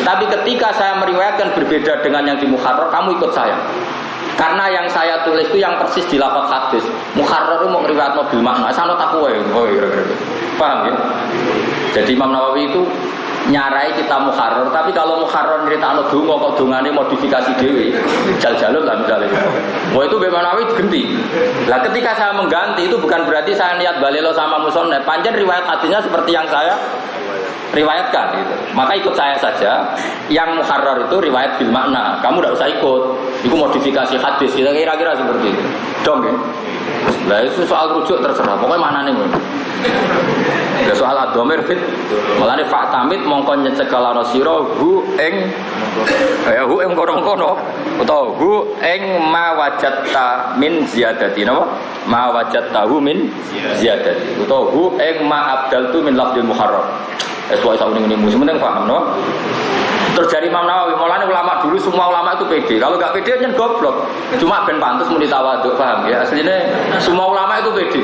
Tapi ketika saya meriwayatkan berbeda dengan yang di muharrar, kamu ikut saya. Karena yang saya tulis itu yang persis di lafaz hadis. Muharrar itu mau riwayat mobil makna, sanad takwa. Oh kira-kira. Paham ya? Jadi Imam Nawawi itu nyarai kita muharrar, tapi kalau muharrar nyeritakno donga kok dongane modifikasi dhewe. Jal-jalul lah misalnya. Wah itu Imam Nawawi ganti. Lah ketika saya mengganti itu bukan berarti saya niat balelo sama musannaf. Panjen riwayat hadisnya seperti yang saya riwayatkan gitu. Maka ikut saya saja. Yang muharrar itu riwayat bil makna. Kamu tidak usah ikut. Itu modifikasi hadis. Kira-kira seperti itu. Dong ya. Lah itu soal rujuk terserah. Pokoknya mana nih? Ya soal ad-dhamir fit. Mulane fa'tamid mongko nyecekelana sira hu ing ya hu ing kono-kono utawa hu ing ma wajatta min ziyadati napa? Ma wajattahu min ziyadati utawa hu ing ma abdaltu min lafdil muharrar. Sesuai sama ini penting paham, no? Terus dari Imam Nawawi, mulanya ulama dulu semua ulama itu pede. Kalau nggak pede kan goblok. Cuma ben pantas muni tawadhu, paham ya? Aslinya semua ulama itu pede.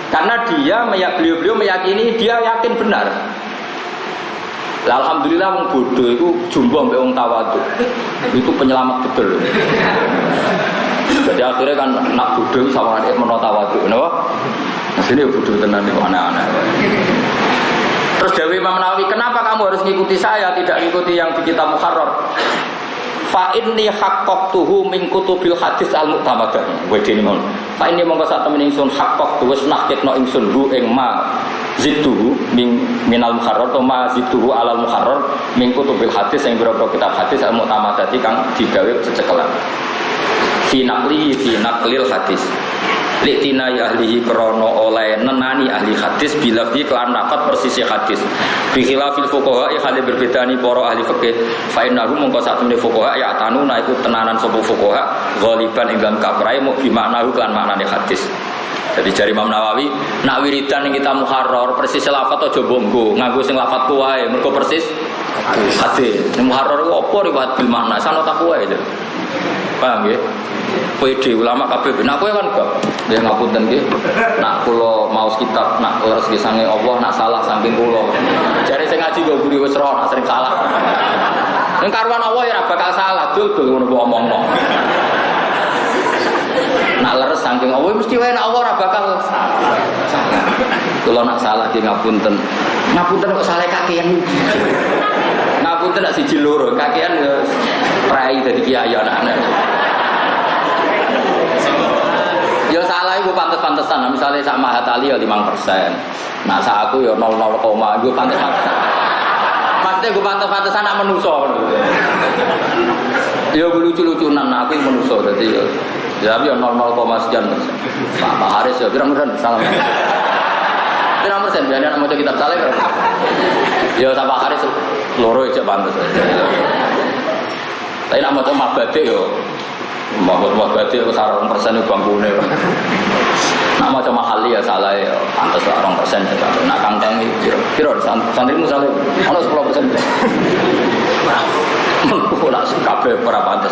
Karena beliau meyakini dia yakin benar. Lah alhamdulillah wong bodoh itu jumbo mbek wong tawadhu. Itu penyelamat betul. Jadi akhirnya kan nak bodoh sama nek menawa tawadhu, no? Sini bodoh tenan itu aneh-aneh. Terus Dewi Imam Nawawi, kenapa kamu harus ngikuti saya, tidak ngikuti yang di kitab muharrar? Fa inni haqqaqtuhu min kutubil hadis al-mu'tamadah. Wedine mon. Fa inni mongko sak temen ingsun haqqaqtu wis nahkitno ingsun hu ing ma zituhu minal muharrar to ma zituhu alal muharrar min kutubil hadis sing boro kitab hadis al-mu'tamadah kang digawe cecekelan. Fi naqlil hadis. Litina ahlihi krono oleh nenani ahli hadis bilafdi kelan nafat persisi hadis bikhilafil fuqaha hale berbeda ni para ahli fikih fa innahu mongko sak temene fuqaha ya tanuna iku tenanan sapa fuqaha ghaliban ing dalam kaprae mau bimaknahu kelan maknane hadis. Jadi jari Imam Nawawi nak wiridan yang kita muharrar persis lafat aja bonggo nganggo sing lafat wae mergo persis hadis. Ning muharrar ku apa riwayat bil makna sanad tak wae. Paham ya? PD ulama kabeh. Nak kowe kan gak. Dia ngapunten nggih. Nak kula maos kitab nak leres ki sange Allah nak salah saking kula. Jare sing ngaji go guru wis roh nak sering salah. Ning karuan Allah ya ora bakal salah, dul ngono kok omongno. Nak leres saking Allah mesti wae nak Allah ora bakal salah. Kula nak salah ki ngapunten. Ngapunten kok salah kakean. Ngapunten nak siji loro, kakean ya prai dadi kiai anak-anak. Ya salah iku pantes-pantesan. Misalnya sak Mahat Ali ya 5%. Nah sak aku ya 00, iku pantes-pantesan. Maksudnya gue pantes-pantesan nak menuso. Ya gue lucu-lucunan aku yang menuso jadi ya tapi ya 00, sekian persen. Pak Haris ya pirang-pirang salah. Pirang persen biasanya nak maca kitab saleh. Ya sama Pak Haris loro aja pantes. Tapi nak maca mabade yo mabade wis 2% bangkune. Nak maca mahali ya salah ya pantes 2% saja. Nak kangkang iki piro santrimu saleh ono 10%. Ora kabeh ora pantes.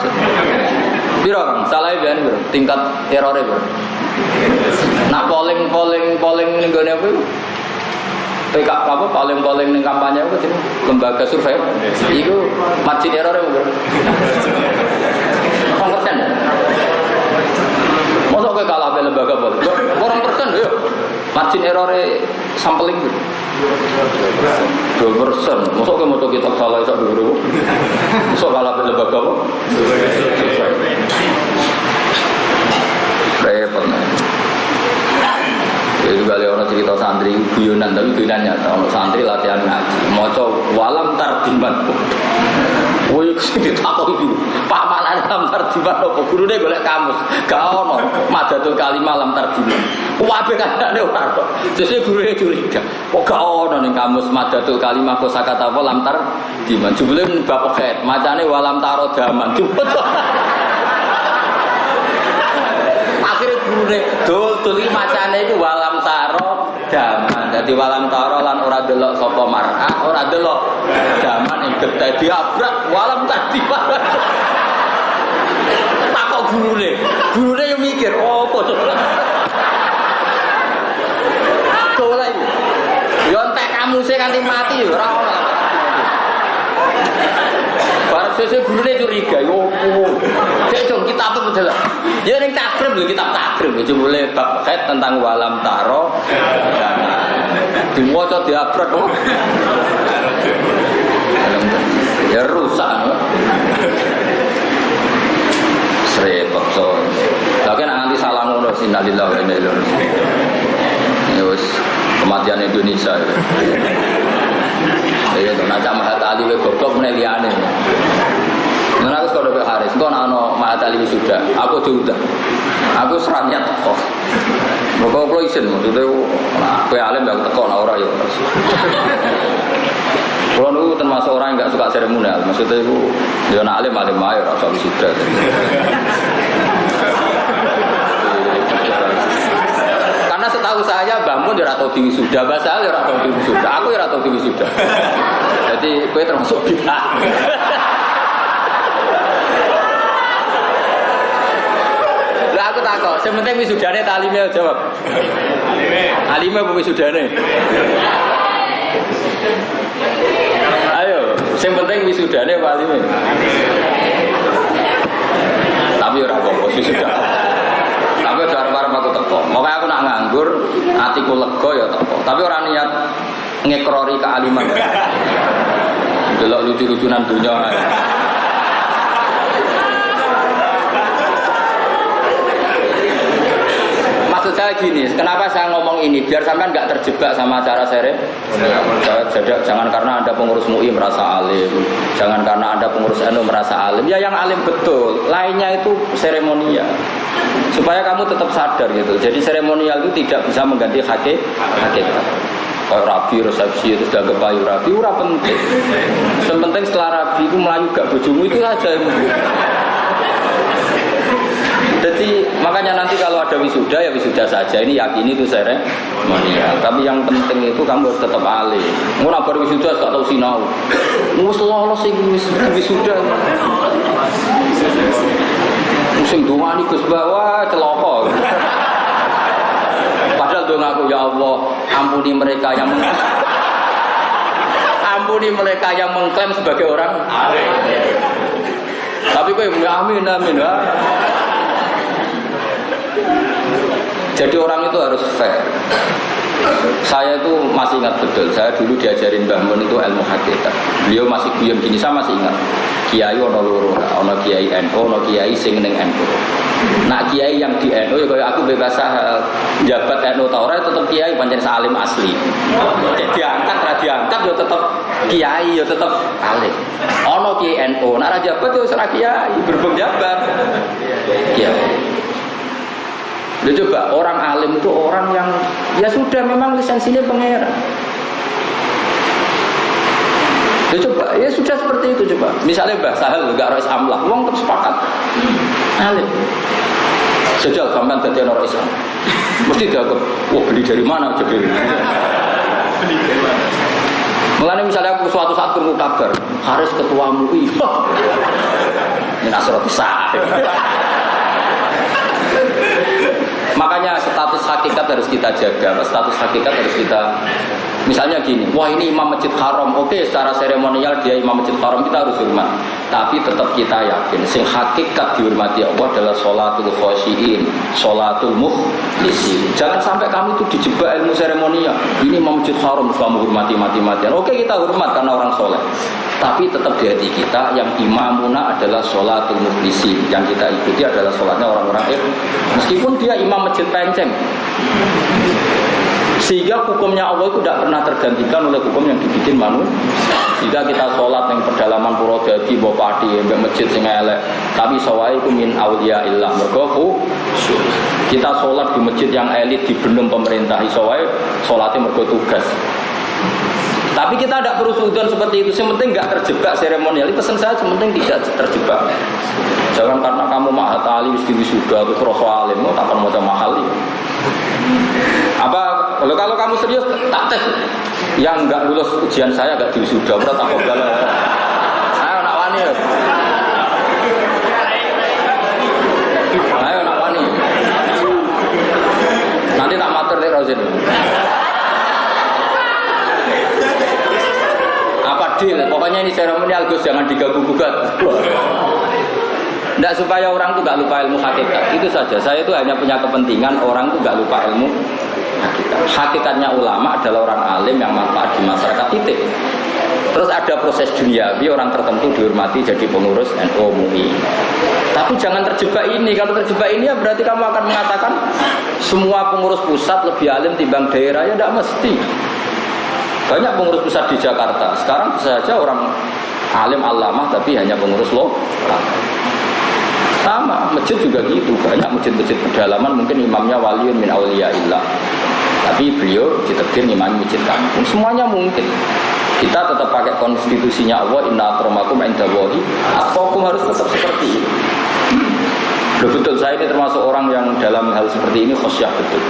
Piro Kang? Salah biyen piro? Tingkat errore piro? Nak polling ning gone apa? PK apa polling ning kampanye apa sih? Lembaga survei. Iku margin errore piro? 0%. Mosok kowe kalah be lembaga apa? 2% yo. Margin errore sampling 2%. Mosok kowe moto kitab salah iso dhuwur. Mosok kalah be lembaga apa? Repot. Ya juga ada cerita santri guyonan tapi guyonan nyata. Ono santri latihan ngaji, maca walam tardiman. Woi ditakoni iki. Pamanane lam tardiman opo? Gurune golek kamus. Gak ono madatul kalimah lam tardiman. Kabeh kanane ora tok. Sesuk gurune curiga. Kok gak ono ning kamus madatul kalimah kosakata apa lam tardiman. Jebule bab kait, macane walam taro daman. Akhirnya gurune dol macane iku walam taro daman. Dadi walam taro lan ora delok sapa mar'ah, ora delok daman ing getih diabrak walam tadi. Takok gurune yo mikir opo to. Golek yo entek kamuse kanthi mati yo ora ono. Barang sesuk gurune curiga yo opo. Cek dong kita apa betul? Ya ning takrib lho kitab takrib itu mulai bab kait tentang walam taro. Diwaca diabrak kok. Ya rusak. Repot so. Tapi nek nganti salah ngono sinalillah wa inna ilaihi raji'un. Ya wis kematian Indonesia. Ya to nak Mahat Ali we goblok meneh liyane. Nah, aku sekolah Pak Haris, kau nak Mahat Ali sudah, aku sudah, aku serannya tokoh. Mereka kalau izin, maksudnya, aku alim dah tokoh, nak orang ya. Kalau aku termasuk orang yang enggak suka seremonial, maksudnya aku, dia nak alim aja, rasa sudah. Karena setahu saya bangun dia atau tinggi sudah, bahasa dia atau tinggi sudah, aku ya atau tinggi sudah. Jadi, aku termasuk bid'ah. Aku takut, sementing wisudane talime jawab. Alime apa wisudane? Ayo, sing penting wisudane apa alime? Tapi ora apa-apa wisuda. Tapi ora arep aku teko. Moga aku nak nganggur, atiku lega ya teko. Tapi ora niat ngekrori kealiman. Delok lucu-lucunan dunya. Maksud saya gini, kenapa saya ngomong ini? Biar sampean nggak terjebak sama acara serem. Jangan karena Anda pengurus MUI merasa alim, jangan karena Anda pengurus NU merasa alim. Ya yang alim betul, lainnya itu seremonial. Supaya kamu tetap sadar gitu. Jadi seremonial itu tidak bisa mengganti hakikat. Kayak rabi, resepsi, terus dagang payu rabi, ora penting. Sepenting setelah rabi itu melayu gak bojomu itu aja. Jadi makanya nanti kalau ada wisuda ya wisuda saja. Ini yakini itu seremonial. Tapi yang penting itu kamu harus tetap alim. Ngono bar wisuda gak tau sinau. Wis lolos iki wisuda. Sing dongani Gus Bawa celaka. Padahal dongaku ya Allah, ampuni mereka yang mengklaim sebagai orang alim. Tapi kok amin amin. Jadi orang itu harus fair. Saya itu masih ingat betul, saya dulu diajarin Mbah Mun itu ilmu hakikat. Beliau masih guyon gini, saya masih ingat. Kiai ono loro, ono kiai NU, ono kiai sing ning NU. Nah kiai yang di NU ya kaya aku bebas jabat NU ta ora tetep kiai pancen salim asli. Diangkat ra diangkat ya tetep kiai ya tetep alim. Ono kiai NU, nek ra jabat ya ora kiai, berbeng jabat. Kiai. Loh coba, orang alim itu orang yang ya sudah memang lisensinya pangeran. Loh coba, ya sudah seperti itu coba. Misalnya Mbah Sahal enggak rais amlah, wong tetap sepakat. Alim. Sejak sampean dadi orang Islam. Mesti dianggap, wah beli dari mana jadi. Beli dari mana? Mulane misalnya aku suatu saat ketemu kabar, Haris ketua MUI. Ini nasrati sah. Makanya status hakikat harus kita jaga. Status hakikat harus kita, misalnya gini, wah ini imam masjid haram, oke secara seremonial dia imam masjid haram, kita harus hormat. Tapi tetap kita yakin, sing hakikat dihormati Allah adalah sholatul khosyiin, sholatul mukhlisin. Jangan sampai kami itu dijebak ilmu seremonial. Ini imam masjid haram, kamu hormati mati-matian. Oke kita hormat karena orang soleh. Tapi tetap di hati kita yang imamuna adalah sholatul mukhlisin. Yang kita ikuti adalah sholatnya orang-orang meskipun dia imam masjid penceng. Sehingga hukumnya Allah itu tidak pernah tergantikan oleh hukum yang dibikin manusia. Jika kita sholat yang pedalaman Purwodadi, Bopati, masjid sing elek, tapi sawai itu min auliya illah mergo kita sholat di masjid yang elit di bendung pemerintah, sawai sholatnya mergo tugas. Tapi kita tidak perlu sudon seperti itu. Yang penting nggak terjebak seremonial. Itu pesan saya, yang penting tidak terjebak. Jangan karena kamu mahat ali wisuda atau kroso alim, mau takkan mau mahal ini. Apa kalau kamu serius tak tes yang nggak lulus ujian saya nggak diwisuda, berarti tak galau. Ayo nak wani. Ayo nak wani. Nanti tak matur deh Rozin. Apa deal? Pokoknya ini seremonial Gus, jangan diganggu-gugat. Tidak supaya orang itu gak lupa ilmu hakikat. Itu saja. Saya itu hanya punya kepentingan orang itu gak lupa ilmu hakikat. Hakikatnya ulama adalah orang alim yang manfaat di masyarakat titik. Terus ada proses duniawi, orang tertentu dihormati jadi pengurus NU MUI. Tapi jangan terjebak ini. Kalau terjebak ini ya berarti kamu akan mengatakan semua pengurus pusat lebih alim timbang daerah. Ya tidak mesti. Banyak pengurus pusat di Jakarta. Sekarang bisa saja orang alim alamah tapi hanya pengurus lokal. Sama, masjid juga gitu. Banyak masjid-masjid pedalaman mungkin imamnya waliun min auliyaillah. Tapi beliau ditegur imam masjid kampung. Semuanya mungkin. Kita tetap pakai konstitusinya Allah, inna akramakum indallahi atqakum, harus tetap seperti ini. Betul, saya ini termasuk orang yang dalam hal seperti ini khosyah betul.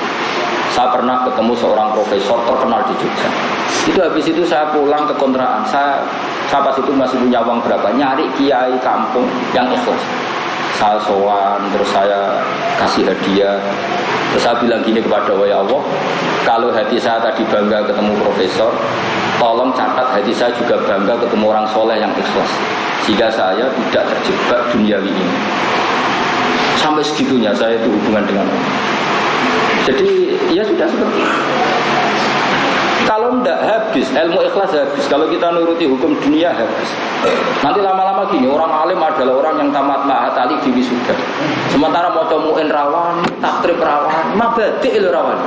Saya pernah ketemu seorang profesor terkenal di Jogja. Itu habis itu saya pulang ke kontrakan. Saya pas itu masih punya uang berapa, nyari kiai kampung yang ikhlas. Saya sowan, terus saya kasih hadiah. Terus saya bilang gini kepada Allah, ya Allah, kalau hati saya tadi bangga ketemu profesor, tolong catat hati saya juga bangga ketemu orang soleh yang ikhlas, sehingga saya tidak terjebak duniawi ini. Sampai segitunya saya itu hubungan dengan Allah. Jadi ya sudah seperti itu. Kalau tidak habis, ilmu ikhlas habis. Kalau kita nuruti hukum dunia habis. Nanti lama-lama gini, orang alim adalah orang yang tamat ma'at ali di wisuda. Sementara mau mu'in rawan, taktrib rawan, mabadi rawan.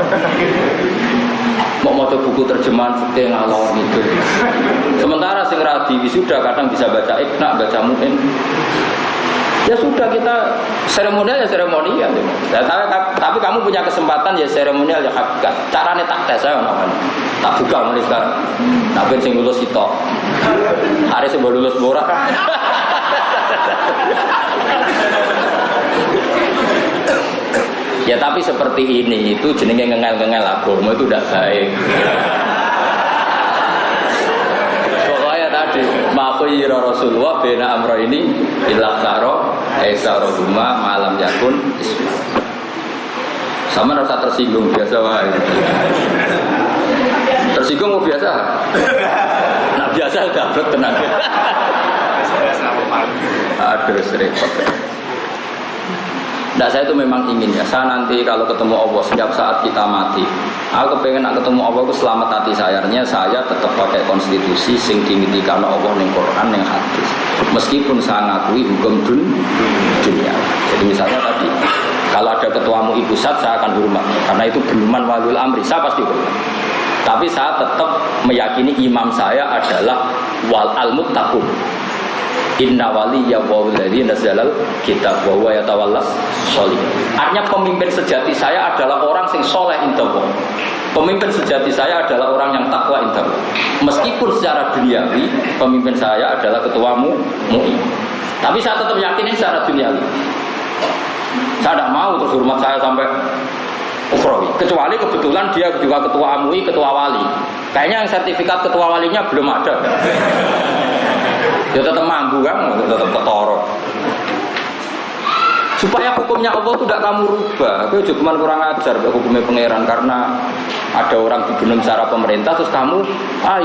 Mau buku terjemahan fikih ngalor gitu. Sementara sing radi wisuda kadang bisa baca ikna, baca mu'in. Ya sudah, kita seremonial ya seremonial. Ya, tapi kamu punya kesempatan ya seremonial ya hakikat. Caranya tak tes saya namanya. Tak buka mulai sekarang. Tapi sing lulus itu. Hari sebelum lulus borak. Ya tapi seperti ini itu jenenge ngengel-ngengel agama itu tidak baik. Pokoknya tadi ma'khuyira Rasulullah bina amra ini illa karo Aisarohuma malam yakun isma. Sama rasa tersinggung biasa wae. Tersinggung mau biasa? Nah biasa udah blok tenang. Aduh repot. Nah saya itu memang ingin ya, saya nanti kalau ketemu Allah setiap saat kita mati, aku pengen ketemu Allah itu selamat hati sayarnya, saya tetap pakai konstitusi sing diinginkan Allah ning Quran ning hadis. Meskipun saya ngakui hukum dunia. Jadi misalnya tadi, kalau ada ketua MUI pusat saya akan hormat, karena itu benuman waliul amri, saya pasti hormat. Tapi saya tetap meyakini imam saya adalah wal al-muttaqun. Inna waliyya walladzi nazzalal kitab wa huwa yatawallas sholih. Artinya pemimpin sejati saya adalah orang sing soleh indallah. Pemimpin sejati saya adalah orang yang takwa indallah. Meskipun secara duniawi pemimpin saya adalah ketua MUI. Tapi saya tetap yakinin secara duniawi. Saya tidak mau terus hormat saya sampai ukhrawi. Kecuali kebetulan dia juga ketua MUI, ketua wali. Kayaknya yang sertifikat ketua walinya belum ada. Ya tetap mampu kan, tetap ketoro. Supaya hukumnya Allah itu tidak kamu rubah. Aku cuma kurang ajar hukumnya pangeran karena ada orang dibunuh secara pemerintah terus kamu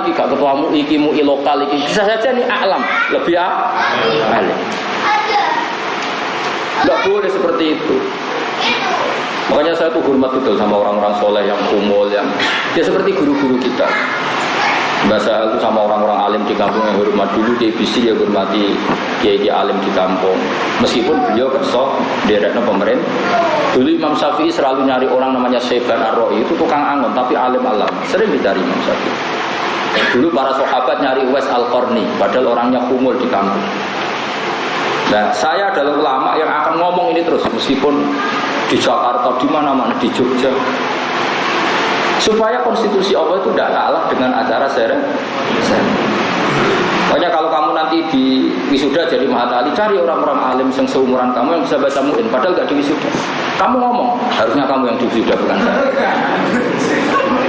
iki gak ketua MUI, iki MUI lokal iki. Bisa saja nih alam lebih alim. Tidak boleh seperti itu. Makanya saya tuh hormat betul sama orang-orang soleh yang kumul, yang dia seperti guru-guru kita. Bahasa itu sama orang-orang alim di kampung yang hormat dulu dia bisa dia hormati kiai alim di kampung. Meskipun beliau kerso di daerah pemerintah. Dulu Imam Syafi'i selalu nyari orang namanya Syaiban Ar-Ra'i, itu tukang angon tapi alim alam. Sering dicari Imam Syafi'i. Dulu para sahabat nyari Uwais Al-Qarni, padahal orangnya kumul di kampung. Nah, saya adalah ulama yang akan ngomong ini terus meskipun di Jakarta, di mana-mana, di Jogja. Supaya konstitusi Allah itu tidak kalah dengan acara serem. Makanya kalau kamu nanti di wisuda jadi Mahatali, cari orang-orang alim yang seumuran kamu yang bisa baca mu'in, padahal gak di wisuda. Kamu ngomong, harusnya kamu yang di wisuda bukan saya.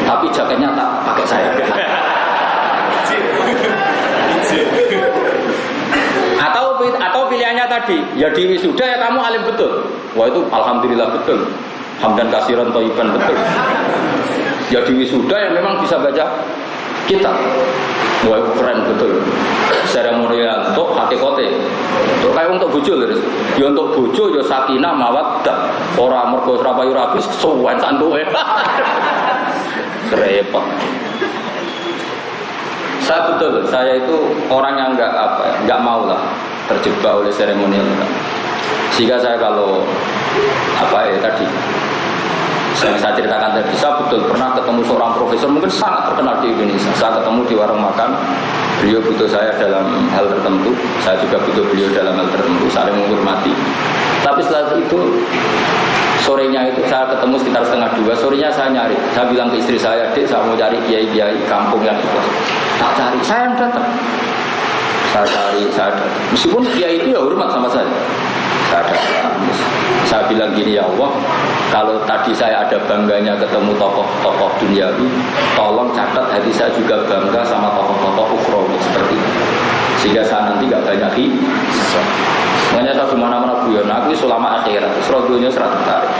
Tapi jaketnya tak pakai saya. Atau pilihannya tadi, ya di wisuda ya kamu alim betul. Wah itu alhamdulillah betul. Hamdan kasiran thayyiban betul. Ya di wisuda yang memang bisa baca kitab. Wah itu keren betul. Seremonial untuk hakikate. Untuk kayak untuk bojo lho. Ya untuk bojo ya sakinah mawaddah. Ora mergo ora payu rabis suwen santuke. Repot. Saya itu orang yang enggak mau lah terjebak oleh seremonial. Sehingga saya kalau tadi saya ceritakan tadi, saya betul pernah ketemu seorang profesor mungkin sangat terkenal di Indonesia. Saya ketemu di warung makan, beliau butuh saya dalam hal tertentu, saya juga butuh beliau dalam hal tertentu, saling menghormati. Tapi setelah itu sorenya itu saya ketemu sekitar 1:30, sorenya saya nyari, saya bilang ke istri saya, Dek saya mau cari kiai-kiai kampung yang itu, tak cari, saya yang datang. Saya cari, saya datang. Meskipun kiai itu ya hormat sama saya. Saya bilang gini, ya Allah, kalau tadi saya ada bangganya ketemu tokoh-tokoh duniawi, tolong catat hati saya juga bangga sama tokoh-tokoh ukhrawi seperti itu. Sehingga saya nanti gak banyak hisab. Makanya saya semana-mana guyon, aku ulama akhirat, serodonya serat tertarik.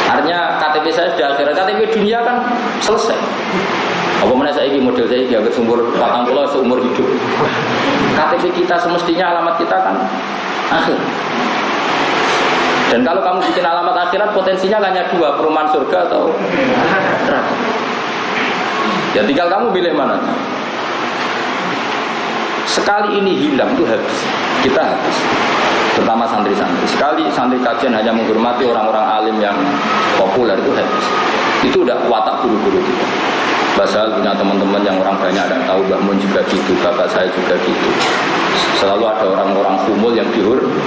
Artinya KTP saya sudah akhirat, KTP dunia kan selesai. Apa mana saya ini model saya dianggap sumber 40 seumur hidup. KTP kita semestinya alamat kita kan akhir. Dan kalau kamu bikin alamat akhirat potensinya hanya 2, perumahan surga atau neraka. Ya tinggal kamu pilih mana. Sekali ini hilang itu habis. Kita habis. Terutama santri-santri. Sekali santri kajian hanya menghormati orang-orang alim yang populer itu habis. Itu udah watak guru-guru kita. Basal punya teman-teman yang orang banyak ada tahu, Mbak Mun juga gitu, bapak saya juga gitu. Selalu ada orang-orang kumul yang dihormati.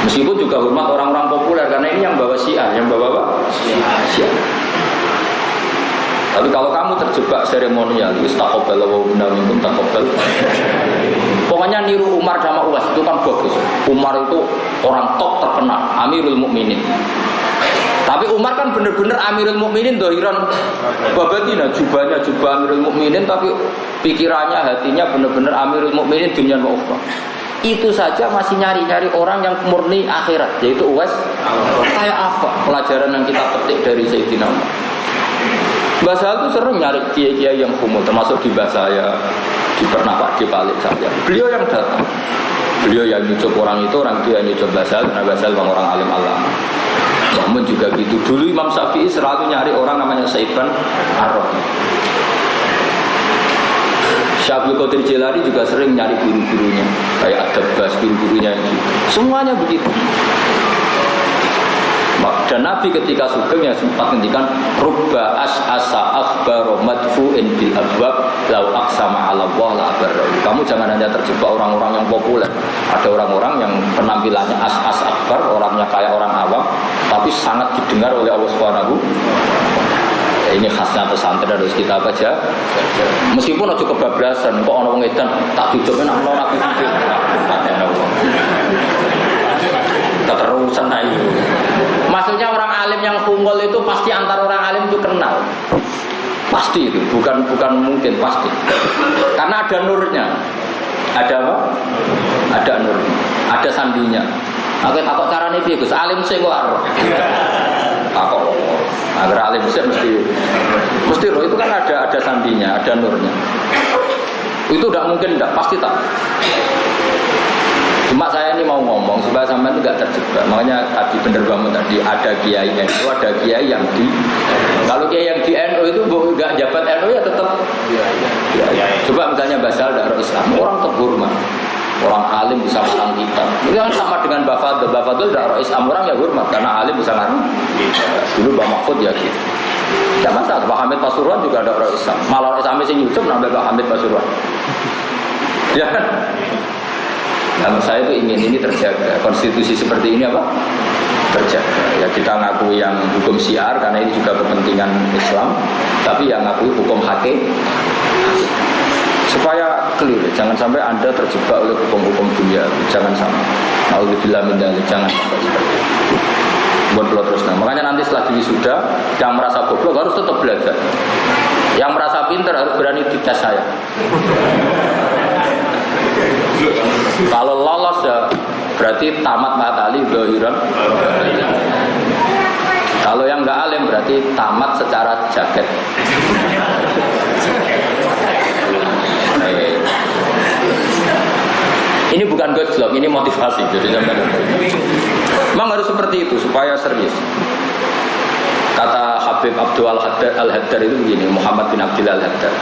Meskipun juga hormat orang-orang populer karena ini yang bawa syiar, yang bawa apa? Syiar. Tapi kalau kamu terjebak seremonial, istaqobal wa inna minkum taqabbal. Pokoknya niru Umar sama Uwais itu kan bagus. Umar itu orang top terkenal, Amirul Mukminin. Tapi Umar kan benar-benar Amirul Mukminin dohiran babatina, jubahnya jubah Amirul Mukminin, tapi pikirannya, hatinya benar-benar Amirul Mukminin dunia wa ukhra. Itu saja masih nyari-nyari orang yang murni akhirat, yaitu Uwais. Kayak apa pelajaran yang kita petik dari Sayyidina Umar? Mbah Sahal itu sering nyari kiai-kiai yang kumuh, termasuk di Mbah saya, di Pernapak, di Palik saja. Beliau yang datang. Beliau yang nyucup orang itu, orang itu yang nyucup Mbah Sahal, karena Mbah Sahal orang alim alama. Namun juga gitu. Dulu Imam Syafi'i selalu nyari orang namanya Sa'id bin Ar-Rabi. Syabul Qadir Jilani juga sering nyari guru-gurunya, kayak Ad-Dabbas, guru-gurunya gitu. Semuanya begitu. Dan Nabi ketika sugeng ya sempat ngendikan rubba as'asa akhbaro madfu'in bil abwab lau aqsama 'ala Allah la abarra. Kamu jangan hanya terjebak orang-orang yang populer. Ada orang-orang yang penampilannya as-as akbar, orangnya kayak orang awam, tapi sangat didengar oleh Allah Subhanahu. Ini khasnya pesantren harus kita baca. Meskipun aja kebablasan, kok ana wong edan tak jujurke nang ora pipi. Keterusan aja. Maksudnya orang alim yang punggol itu pasti antar orang alim itu kenal. Pasti itu, bukan mungkin, pasti. Karena ada nurnya. Ada apa? Ada nur. Ada sandinya. Aku takut carane piye Gus? Alim sing kok aro. Takut. Agar alim sih mesti roh itu kan ada sandinya, ada nurnya. Itu tidak mungkin, tidak pasti tak. Cuma saya ini mau ngomong supaya sampean tidak terjebak. Makanya tadi bener banget tadi ada kiai NU, ada kiai yang di. Kalau kiai yang di NU itu nggak jabat NU ya tetap. Ya. Coba misalnya Basal dari Islam, orang terhormat, orang alim bisa ngarang kitab. Itu kan sama dengan Bafadul. Bafadul dari Islam orang ya hormat karena alim bisa ngarang. Dulu Mbak Mahfud ya gitu. Tidak masalah. Pak Hamid Pasuruan juga ada orang Islam. Malah orang Islam sing nyucup nambah Pak Hamid Pasuruan. Ya kan? Dan saya itu ingin ini terjaga. Konstitusi seperti ini apa? Terjaga. Ya kita ngakui yang hukum syiar karena ini juga kepentingan Islam. Tapi yang ngakui hukum hakim supaya clear. Jangan sampai Anda terjebak oleh hukum-hukum dunia. Jangan sampai. Alhamdulillah min dzalik. Jangan sampai seperti itu. Buat terus. Nah, makanya nanti setelah wisuda yang merasa goblok harus tetap belajar. Yang merasa pintar harus berani dites saya. Kalau lolos ya berarti tamat matali zahiran. Kalau yang enggak alim berarti tamat secara jaket. Ini bukan gojlok, ini motivasi. Jadi memang harus seperti itu supaya serius. Kata Habib Abdul Al-Haddar itu begini, Muhammad bin Abdul Al-Haddar.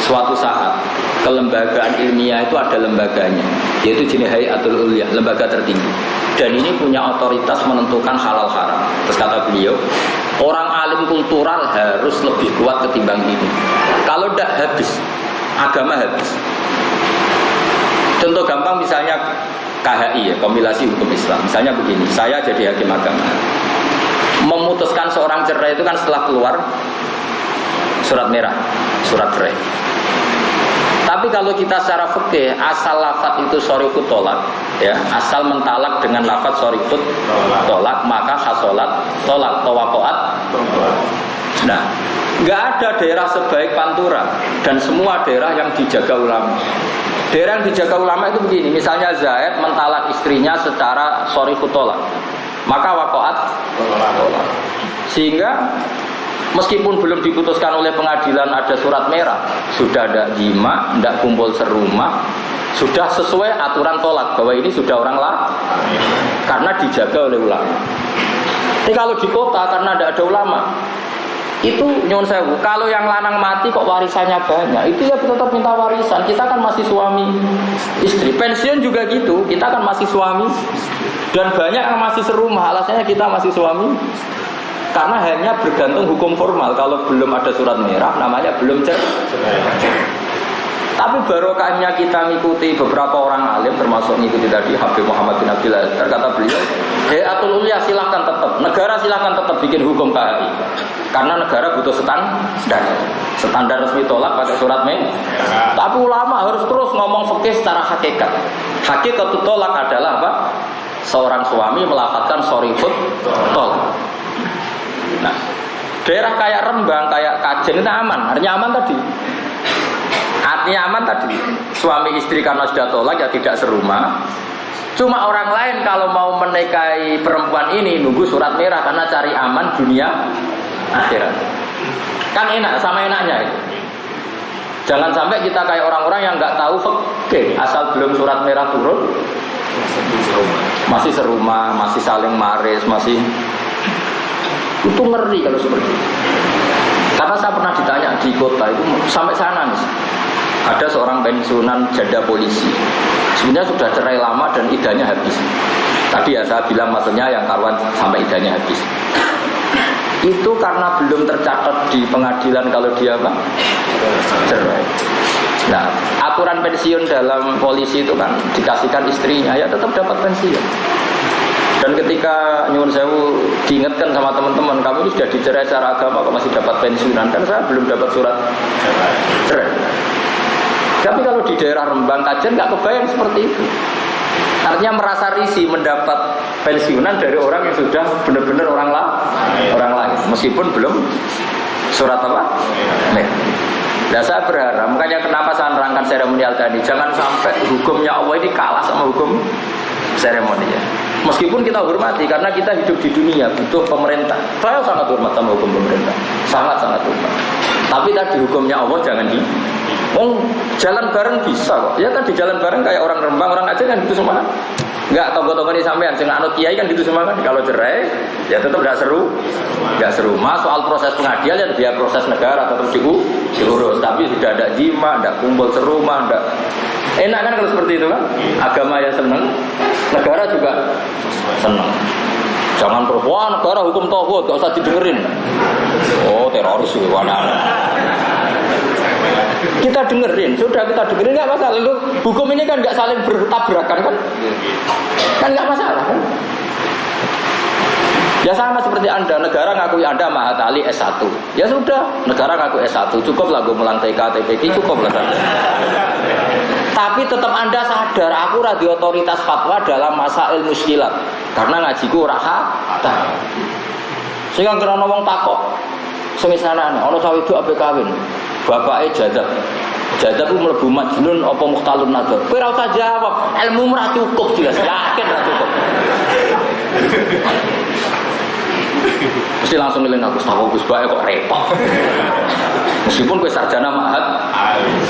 Suatu saat kelembagaan ilmiah itu ada lembaganya, yaitu jenis Hayatul Ulya, lembaga tertinggi. Dan ini punya otoritas menentukan halal haram. Terus kata beliau, orang alim kultural harus lebih kuat ketimbang ini. Kalau tidak habis, agama habis. Contoh gampang misalnya KHI ya, kompilasi hukum Islam. Misalnya begini, saya jadi hakim agama. Memutuskan seorang cerai itu kan setelah keluar surat merah, surat cerai. Tapi kalau kita secara fikih asal lafaz itu sorifut tolak, ya asal mentalak dengan lafaz sorifut tolak, maka hasolat tolak tawakoat. Nah, nggak ada daerah sebaik Pantura dan semua daerah yang dijaga ulama. Daerah yang dijaga ulama itu begini, misalnya Zaid mentalak istrinya secara sorifut tolak, maka wakoat tolak. Sehingga meskipun belum diputuskan oleh pengadilan ada surat merah, sudah ada jima, tidak kumpul serumah, sudah sesuai aturan tolak bahwa ini sudah orang lah, karena dijaga oleh ulama. Tapi kalau di kota karena tidak ada ulama, itu nyuwun sewu. Kalau yang lanang mati kok warisannya banyak, itu ya tetap minta warisan. Kita kan masih suami istri. Pensiun juga gitu, kita kan masih suami. Dan banyak yang masih serumah, alasannya kita masih suami. Karena hanya bergantung hukum formal. Kalau belum ada surat merah, namanya belum cerai. Tapi barokahnya kita mengikuti beberapa orang alim, termasuk mengikuti tadi Habib Muhammad bin Abdul Haddar, kata beliau, Hayatul Ulya silahkan tetap, negara silahkan tetap bikin hukum KHI, karena negara butuh standar resmi tolak pakai surat merah. Tapi ulama harus terus ngomong fikih secara hakikat. Hakikat tolak adalah apa? Seorang suami melafadzkan sorifut tolak. Nah, daerah kayak Rembang, kayak Kajen itu aman, artinya aman tadi. Artinya aman tadi, suami istri karena sudah tolak ya tidak serumah, Cuma orang lain kalau mau menikahi perempuan ini nunggu surat merah karena cari aman dunia akhirat. Kan enak, sama enaknya itu. Jangan sampai kita kayak orang-orang yang nggak tahu fikih, asal belum surat merah turun masih serumah, masih saling maris, masih itu ngeri kalau seperti itu. Karena saya pernah ditanya di kota itu sampai sana nih. Ada seorang pensiunan janda polisi. Sebenarnya sudah cerai lama dan idahnya habis. Tadi ya saya bilang maksudnya yang karuan sampai idahnya habis. Itu karena belum tercatat di pengadilan kalau dia apa? Cerai. Nah, aturan pensiun dalam polisi itu kan dikasihkan istrinya ya tetap dapat pensiun. Dan ketika nyuwun sewu diingatkan sama teman-teman, kamu ini sudah dicerai secara agama kok masih dapat pensiunan, kan saya belum dapat surat cerai. Tapi kalau di daerah Rembang, Kajen nggak kebayang seperti itu. Artinya merasa risih mendapat pensiunan dari orang yang sudah benar-benar orang lain, meskipun belum surat apa? Nah, saya berharap, makanya kenapa saya nerangkan seremonial tadi, jangan sampai hukumnya Allah ini kalah sama hukum seremonial. Meskipun kita hormati, karena kita hidup di dunia, butuh pemerintah. Saya sangat hormat sama hukum pemerintah, sangat-sangat hormat. Tapi tadi hukumnya Allah jangan jalan bareng bisa kok. Ya kan di jalan bareng kayak orang Rembang, orang Aceh kan gitu semua. Enggak tonggo-tonggo ini sampean, sing anut kiai kan gitu semua kan. Kalau cerai, ya tetap enggak seru. Enggak seru. Mas soal proses pengadilan ya biar proses negara tetap diurus. Tapi tidak ada jima, tidak kumpul serumah, tidak. Enak kan kalau seperti itu kan? Agama ya seneng, negara juga seneng. Jangan terus, wah negara hukum tauhid, gak usah didengerin. Oh teroris itu mana? Kita dengerin, sudah kita dengerin nggak masalah. Lalu hukum ini kan nggak saling bertabrakan kan? Kan nggak masalah kan? Ya sama seperti Anda, negara ngakui Anda Mahat Ali S1. Ya sudah, negara ngaku S1, cukup lah gue melang TK, TPK, cukup lah. Tapi tetap Anda sadar, aku radio otoritas fatwa dalam masail muskilat. Karena ngajiku raha. Sehingga kena wong takok. Semisana ana cawe itu ape kawin. Bapake jadab. Jadab ku mlebu majnun apa mukhtalun nazar. Kowe ora usah jawab, ilmu ora cukup jelas, yakin ora cukup. Mesti langsung ngeling aku tahu Gus Bae kok repot. Meskipun kowe sarjana Mahat.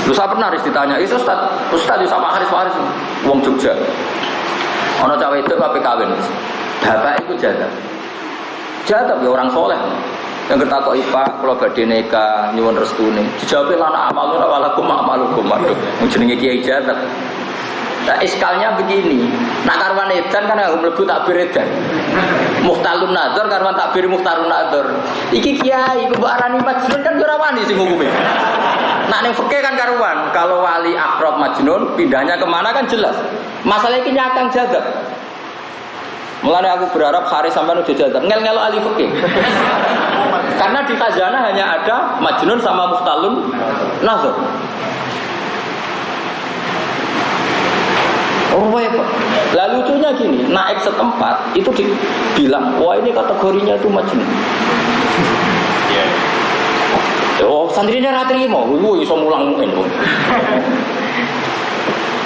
Lu saya pernah harus ditanya, "Itu Ustaz sama Haris wong Jogja." Ana cawe itu ape kawin. Bapak iku jadab. Jadab ya orang soleh. Yang ketakok Pak, kalau badhe nikah nyuwun restune. Dijawab lana amalun walakum amalukum. Aduh, jenenge kiai jadab. Nah, iskalnya begini. Nak karwan edan kan aku mlebu takbir edan. Muhtalun nadzar karwan takbir muhtarun nadzar. Iki kiai iku mbok arani majnun kan ora wani sing hukume. Nak ning fikih kan karuan, kalau wali akrab majnun pindahnya kemana kan jelas. Masalah iki nyakang jadab. Mulane aku berharap Haris sampean udah jadab ngel-ngelo ahli fikih. Karena di khazanah hanya ada majnun sama muhtalun nadzar. Oh ya Pak. Lalu lucunya gini, naik setempat itu dibilang, wah ini kategorinya itu majnun. Oh santrinya ratrimo, wih iso mulang mungkin.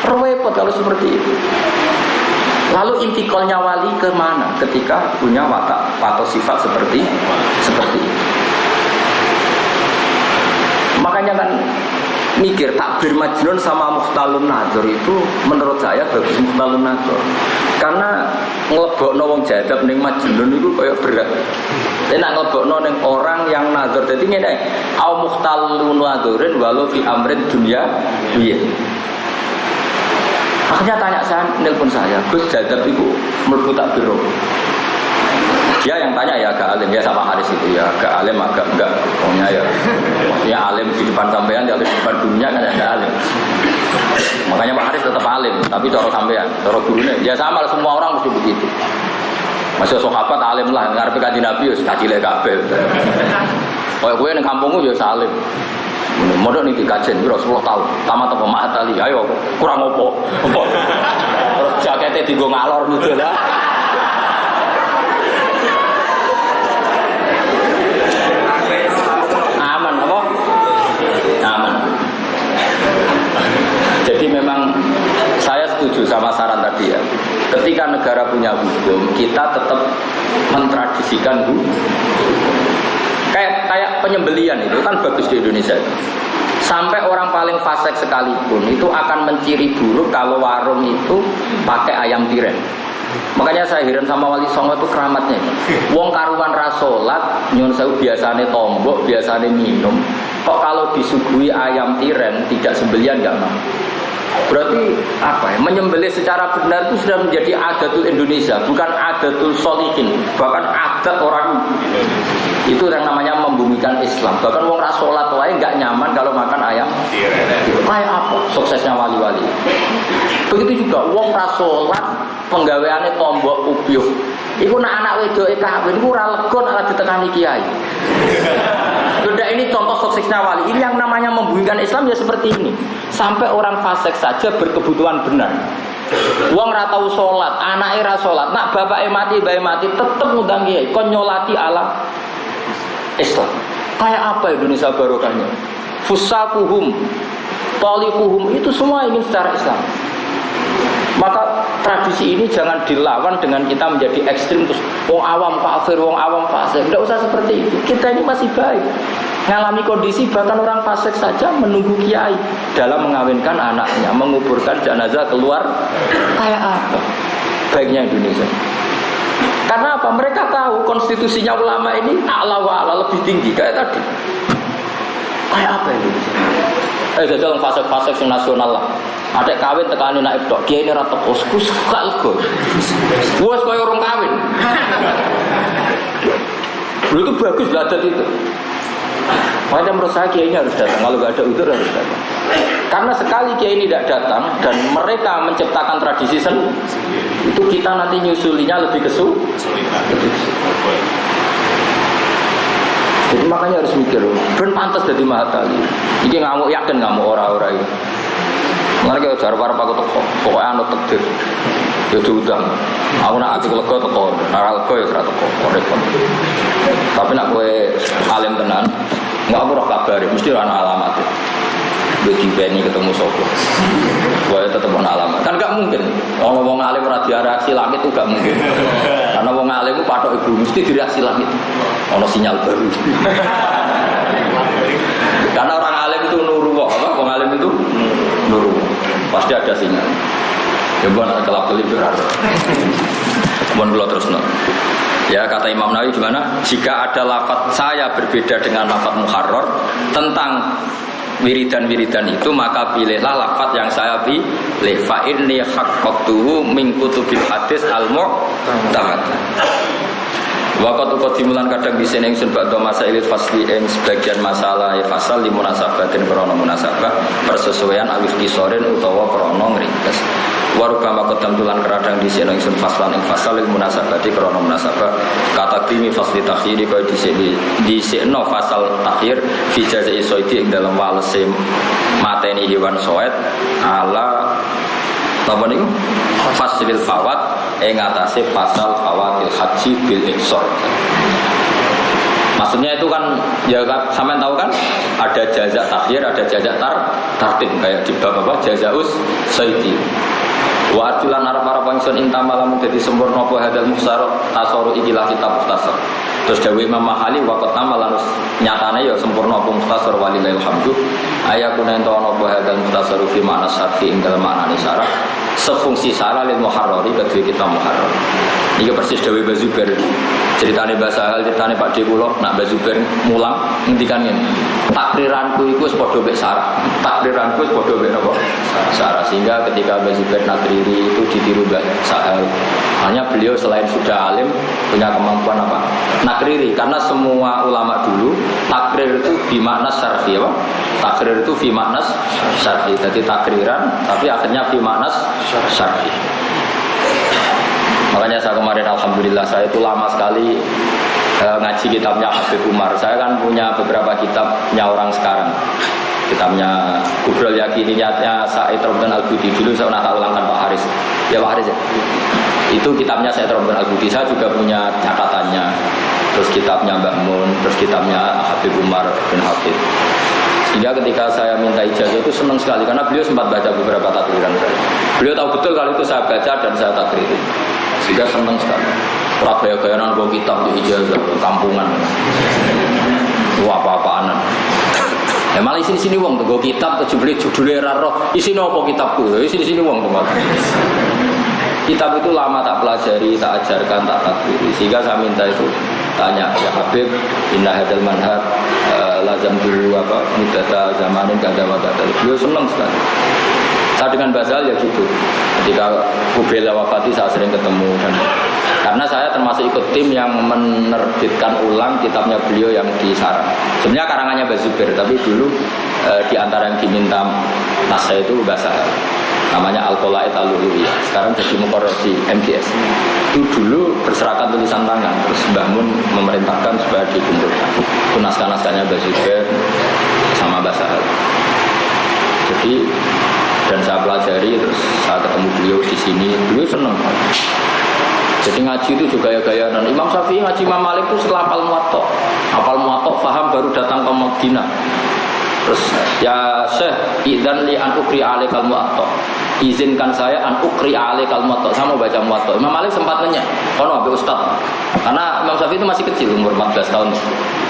Repot kalau seperti itu. Lalu intikalnya wali ke mana ketika punya watak atau sifat seperti itu? Makanya kan mikir takbir majnun sama muhtalun nadzar itu menurut saya bagus muhtalun nadzar. Karena nglebokno wong jadab ning majnun itu kayak berat. Nek nglebokno ning orang yang nadzar dadi ngene, au muhtalun nadzarin walau fi amrin dunya piye. Akhirnya tanya saya, nelpon saya, Gus jadab itu mlebu takbir. Dia yang tanya ya agak alim, ya sama Haris itu ya agak alim agak enggak. Pokoknya ya maksudnya alim di depan sampean, di depan dunia kan ada alim. Makanya Pak Haris tetap alim, tapi cara sampean, cara gurunya ya sama semua orang mesti begitu. Masih sahabat alim lah, ngarepe kanjeng Nabi wis kacile kabeh. Kowe kowe ning kampungmu ya salim. Modal nih dikajen, bro 10 tahun. Tamat apa Mahat Ali? Ayo, kurang opo. Terus jaketnya digo ngalor gitu lah. Aman apa? Aman. Jadi memang saya setuju sama saran tadi ya. Ketika negara punya hukum, kita tetap mentradisikan hukum. Kayak penyembelian itu kan bagus di Indonesia itu. Sampai orang paling fasik sekalipun itu akan menciri buruk kalau warung itu pakai ayam tiren. Makanya saya heran sama Wali Songo itu keramatnya. Wong karuan rasolat, nyun sewu biasane tombok, biasane minum. Kok kalau disuguhi ayam tiren tidak sembelian nggak mau? Berarti apa ya? Menyembelih secara benar itu sudah menjadi adatul Indonesia, bukan adatul solihin, bahkan adat orang. Itu yang namanya membumikan Islam. Bahkan wong rasolat lain nggak nyaman kalau makan ayam. Kayak apa suksesnya wali-wali? Begitu juga wong rasolat penggaweane tombok ubyuh. Iku nak anak wedoke kawin iku ora lega nek ditekani kiai. Sudah ini contoh suksesnya wali. Ini yang namanya membumikan Islam ya seperti ini. Sampai orang fasik saja berkebutuhan benar. Wong ra tau salat, anake ra salat, nak bapake mati, bae mati tetep ngundang kiai kon nyolati ala Islam. Kayak apa Indonesia barokahnya? Fusakuhum, toliquhum itu semua ingin secara Islam. Maka tradisi ini jangan dilawan dengan kita menjadi ekstrim terus wong awam kafir, wong awam fasik. Tidak usah seperti itu. Kita ini masih baik. Ngalami kondisi bahkan orang fasik saja menunggu kiai dalam mengawinkan anaknya, menguburkan jenazah keluar. Kayak apa baiknya Indonesia? Karena apa? Mereka tahu konstitusinya ulama ini a'la wa a'la, lebih tinggi kayak tadi. Kayak apa Indonesia? Jajal fasik-fasik nasional lah. Ada kawin tekani naik dok, kiai ini rata poskus kalgo. Wes kaya orang kawin. Itu bagus adat itu. Makanya menurut saya kiai ini harus datang. Kalau nggak ada udur harus datang. Karena sekali kiai ini tidak datang dan mereka menciptakan tradisi sendiri, itu kita nanti nyusulinya lebih kesulitan. Jadi makanya harus mikir, ben pantas jadi mahatali. Iki ngamuk yakin ngamuk ora-ora iki. Mereka jar para aku teko, pokoknya anu takdir. Ya diundang. Aku nak ati lega teko, ora lega ya ora teko, repot. Tapi nak kowe alim tenan, enggak ora kabare, mesti ana alamat. Bagi beni ketemu sapa. Kowe tetep ana alamat. Kan enggak mungkin. Wong alim ora direaksi langit itu enggak mungkin. Karena wong alim itu patok ibu mesti direaksi langit. Ono sinyal baru. Karena orang alim itu nuru apa? Wong alim itu nuru. Pasti ada sinyal. Ya bukan kelap-kelip berarti. Mohon kula terusno. Ya kata Imam Nawawi gimana? Jika ada lafaz saya berbeda dengan lafaz muharrar tentang wiridan-wiridan itu, maka pilihlah lafaz yang saya pilih. Fa inni haqqatuhu min kutubil hadis al-mu'tamad. Waqat uqadimulan kadang bisa ing sun badha masail fasli ing sebagian masalah fasal li munasabatin krana munasabah persesuaian alif kisorin utawa krana ngringkes. Warubama qaddamtulan kadang bisa ing sun faslan ing fasal li munasabati krana munasabah kata dimi fasli takhiri kaya disekno fasal takhir fi jazai soidi ing dalam walese mateni hewan soet ala apa niku faslil fawat ing atase fasal fawatil haji bil iksor. Maksudnya itu kan ya sampean tahu kan ada jaza takhir, ada jaza tartib kayak di bab apa jazaus saidi. Wa arjulan arep-arep ingsun intama lamun dadi sempurna apa hadal mukhsar tasaru ikilah kitab mukhtasar. Terus dawuh Imam Mahali waqt nama lanus nyatane ya sempurna apa mukhtasar walillahil hamdu. Ayakuna ento ana apa hadal mukhtasar fi ma'na syarhi ing dalem maknane syarah. Sefungsi syarah lil muharrari kedue kita muharrar. Iki persis dawuh Bazubair. Ceritane bahasa hal ceritane Pak De kula nak Bazubair mulang ngendikan ngene. Takriranku iku wis padha mek syarah. Takriranku wis padha mek napa? Syarah. Sehingga ketika Bazubair nakriri itu ditiru Mbak Sahal. Hanya beliau selain sudah alim punya kemampuan apa? Nakriri, karena semua ulama dulu takrir itu bimakna syarhi apa? Takrir itu bimakna syarhi. Jadi takriran tapi akhirnya bimakna syarhi. Makanya saya kemarin alhamdulillah saya itu lama sekali ngaji kitabnya Habib Umar. Saya kan punya beberapa kitabnya orang sekarang. Kitabnya Kubrul Yakin niatnya Said Romdan Al-Budi. Dulu saya pernah ulangkan Pak Haris. Ya Pak Haris ya. Itu kitabnya Said Romdan Al-Budi. Saya juga punya catatannya. Terus kitabnya Mbak Mun, terus kitabnya Habib Umar bin Habib. Sehingga ketika saya minta ijazah itu senang sekali karena beliau sempat baca beberapa takriran saya. Beliau tahu betul kalau itu saya baca dan saya takriri. Sehingga senang sekali. Gaya-gayanan bawa kitab di ijazah kampungan. Wah apa-apaan. Ya malah sini wong tuh bawa kitab tuh judulnya raro. Isine apa kitabku? Sini wong tuh. Kitab itu lama tak pelajari, tak ajarkan, tak takriri. Sehingga saya minta itu tanya ya Habib, inna hadal manhaj lazam dulu apa mudata zamanin kada wadata. Beliau senang sekali. Saya dengan Basal ya gitu. Ketika Kubela wafati saya sering ketemu dan karena saya termasuk ikut tim yang menerbitkan ulang kitabnya beliau yang di Sarang. Sebenarnya karangannya Bazubir, tapi dulu di antara yang diminta naskah itu Basal. Namanya Al-Qolaid Al-Uluhiyah. Sekarang jadi muqarrar di MGS. Itu dulu berserakan tulisan tangan, terus Mbah Mun memerintahkan supaya dikumpulkan. Itu naskah-naskahnya Bazubir sama Basal. Jadi dan saya pelajari, terus saya ketemu beliau di sini, beliau senang. Jadi ngaji itu juga gaya-gaya. Dan Imam Syafi'i ngaji Imam Malik itu setelah apal muwatta, paham baru datang ke Madinah. Terus ya Syekh, idzan li an ukri alaikal muwatta. Izinkan saya an ukri alaikal muwatta. Saya mau baca muwatta. Imam Malik sempat nanya, "Kono ambek ustaz?" Karena Imam Syafi'i itu masih kecil, umur 14 tahun.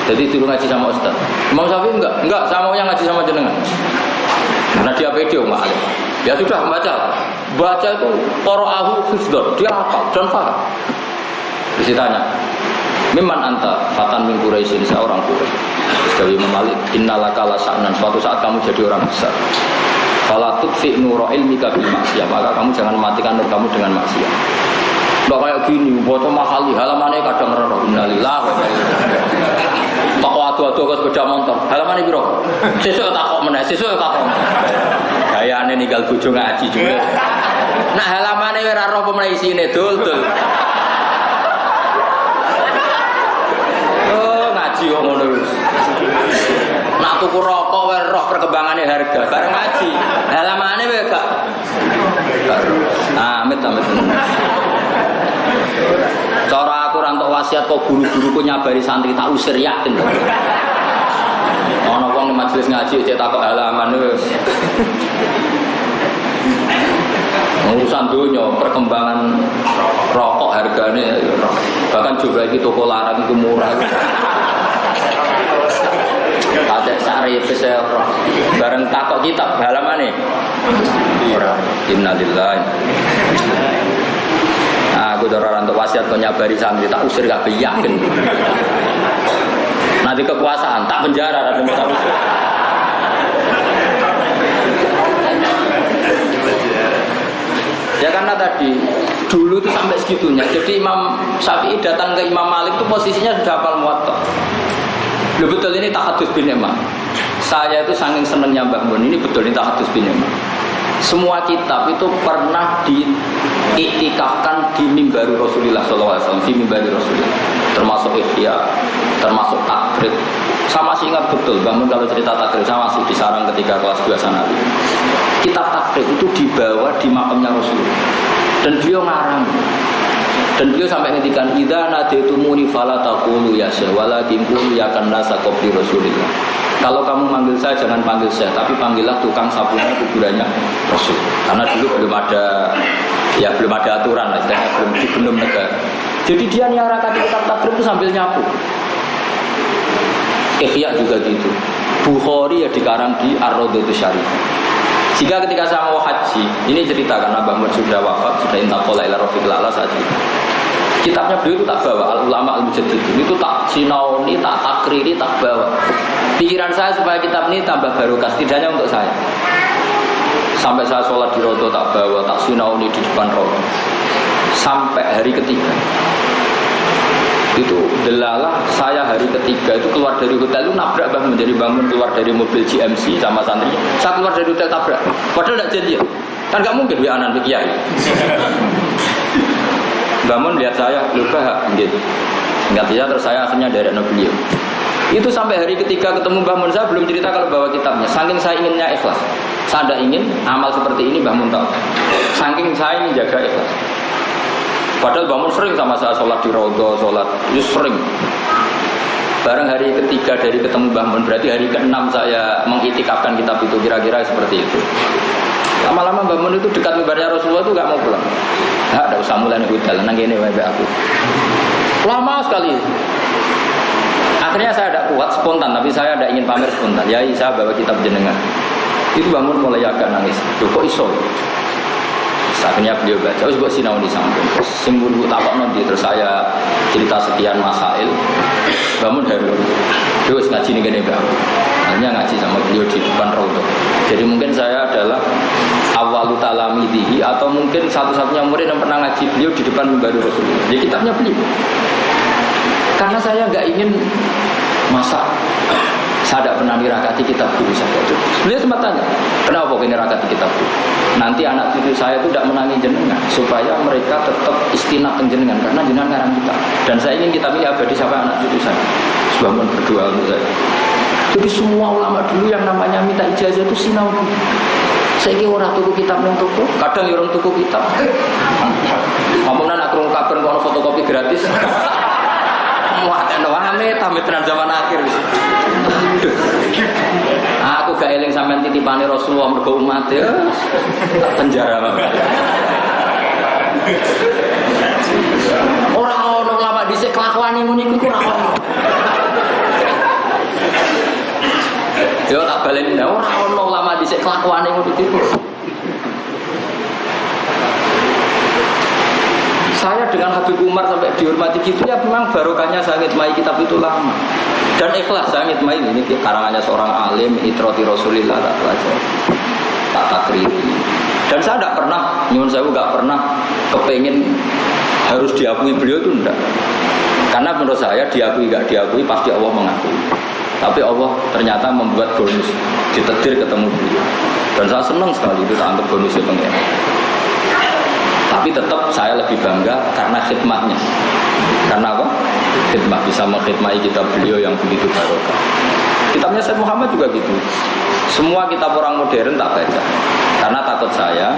Jadi dulu ngaji sama ustaz. Imam Syafi'i enggak, saya mau yang ngaji sama jenengan. Karena dia video Malik. Ya sudah baca itu qara'ahu hifdzan, dia hafal dan paham. Terus ditanya, "Mimman anta?" Fatan min Quraisyin, seorang Quraisy. Dari Imam Malik, "Innalaka la sa'nan." Suatu saat kamu jadi orang besar. Fala tudfi nura ilmika bil maksiyah, maka kamu jangan matikan nur kamu dengan maksiat. Enggak kayak gini, baca mahali halamannya kadang rero. Innalillah wa inna ilaihi raji'un. Toko adu-adu ke sepeda motor. Halamannya piro? Sesuk tak kok meneh, sesuk tak kok. Gayane ninggal bojo ngaji juga. Nah halamannya ora roh apa meneh isine dul. Oh, ngaji kok ngono wis. Nak tuku rokok wae roh perkembangannya harga. Bareng ngaji. Halamannya wae gak. Amit. Cara aku rantok wasiat kok guru-guruku nyabari santri tak usir yakin. Ana wong majelis ngaji cek takok halaman wis. Urusan dunia, perkembangan rokok harganya bahkan juga itu toko larang itu murah. Ada sarif saya bareng takok kitab halaman nih. Innalillahi. Aku orang untuk wasiat kau nyabari santri tak usir gak yakin. Nanti kekuasaan tak penjara dan usir. Ya karena tadi dulu itu sampai segitunya. Jadi Imam Syafi'i datang ke Imam Malik itu posisinya sudah hafal muwatta. Betul ini tahadus bin Imam. Saya itu saking senangnya Mbah Mun, ini betul ini tahadus bin Imam. Semua kitab itu pernah diiktikafkan di mimbar Rasulullah SAW, di mimbar Rasulullah, termasuk Ihya, termasuk takrib. Saya masih ingat betul, bangun kalau cerita takrib, saya masih di Sarang ketika kelas 2 Sanawi. Kitab takrib itu dibawa di makamnya Rasulullah, dan beliau ngarang. Dan beliau sampai ngendikan, "Idza nadaitumuni fala taqulu ya syekh, walakin qulu ya kannasa qabli Rasulillah." Kalau kamu manggil saya jangan panggil syekh, tapi panggillah tukang sapunya kuburannya Rasul. Karena dulu belum ada aturan lah, belum negara. Jadi dia nyarakan kitab takrib itu sambil nyapu. Ihya juga gitu. Bukhari ya dikarang di Ar-Raudhatus Syarifah. Jika ketika saya mau haji, ini cerita karena Mbah Mun sudah wafat, sudah intaqala ila rafiqil a'la saat itu. Kitabnya beliau itu tak bawa, Al-Ulama Al-Mujaddidin itu tak sinauni, tak takriri, tak bawa. Pikiran saya supaya kitab ini tambah barokah, setidaknya untuk saya. Sampai saya sholat di Rodo tak bawa, tak sinauni di depan Rodo. Sampai hari ketiga. Itu delalah saya hari ketiga itu keluar dari hotel itu nabrak bangun, jadi bangun keluar dari mobil GMC sama santri. Saya keluar dari hotel tabrak, padahal tidak janji kan nggak mungkin dia anak kiai. Bangun lihat saya lupa gitu, ingat dia terus saya akhirnya dari beliau. Itu sampai hari ketiga ketemu Mbah Mun, saya belum cerita kalau bawa kitabnya. Saking saya inginnya ikhlas, saya tidak ingin amal seperti ini Mbah Mun tahu. Saking saya ingin jaga ikhlas. Padahal Mbah Mun sering sama saya sholat di Raudhah, sholat itu sering. Bareng hari ketiga dari ketemu Mbah Mun, berarti hari ke-6 saya mengitikafkan kitab itu, kira-kira seperti itu. Lama-lama Mbah Mun itu dekat mimbarnya Rasulullah itu gak mau pulang. Nggak usah mulai hudal, nang gini wae aku. Lama sekali. Akhirnya saya tidak kuat spontan, tapi saya tidak ingin pamer spontan. Ya, saya bawa kitab jenengan. Itu Mbah Mun mulai agak nangis. Duh, kok iso? Akhirnya beliau baca, terus buat sinau di samping. Sing guru takok nanti terus saya cerita sekian masail. Mbah Mun haru. Terus ngaji nih gini Mbah. Akhirnya ngaji sama beliau di depan raudhah. Jadi mungkin saya adalah awalu talamidihi atau mungkin satu-satunya murid yang pernah ngaji beliau di depan mimbar Rasulullah. Jadi kitabnya beliau. Karena saya nggak ingin masa saya tidak pernah nirakati kitab guru saya itu. Beliau sempat tanya, kenapa kau nirakati kitab guru? Nanti anak cucu saya itu tidak menangi jenengan supaya mereka tetap istinat jenengan karena jenengan ngarang kita. Dan saya ingin kitab ini abadi sampai anak cucu saya. Sebab berdua untuk saya. Jadi semua ulama dulu yang namanya minta ijazah itu sinau. Saya kira orang tuku kitab yang tuku, kadang orang tuku kitab. Ngomongnya nak kerung kabar kalau fotokopi gratis. Wah, amit tenan zaman akhir. Aku gak eling sampean titipane Rasulullah mergo umat ya. Penjara banget. Orang lama dhisik kelakuane ngono iku ora ono. Yo tak baleni ora ono lama dhisik kelakuane ngono iku. Saya dengan Habib Umar sampai dihormati gitu ya memang barokahnya saya ngitmai kitab itu lama dan ikhlas saya ngitmai ini karangannya seorang alim itroti Rasulillah tak belajar tak takriri dan saya tidak pernah nyuwun sewu nggak pernah kepengen harus diakui beliau itu enggak karena menurut saya diakui nggak diakui pasti Allah mengakui tapi Allah ternyata membuat bonus ditetir ketemu beliau dan saya senang sekali itu tak anggap bonusnya pengen. Tapi tetap saya lebih bangga karena khidmatnya. Karena apa? Khidmat bisa mengkhidmati kitab beliau yang begitu barokah. Kitabnya Syekh Muhammad juga gitu. Semua kitab orang modern tak baca. Karena takut saya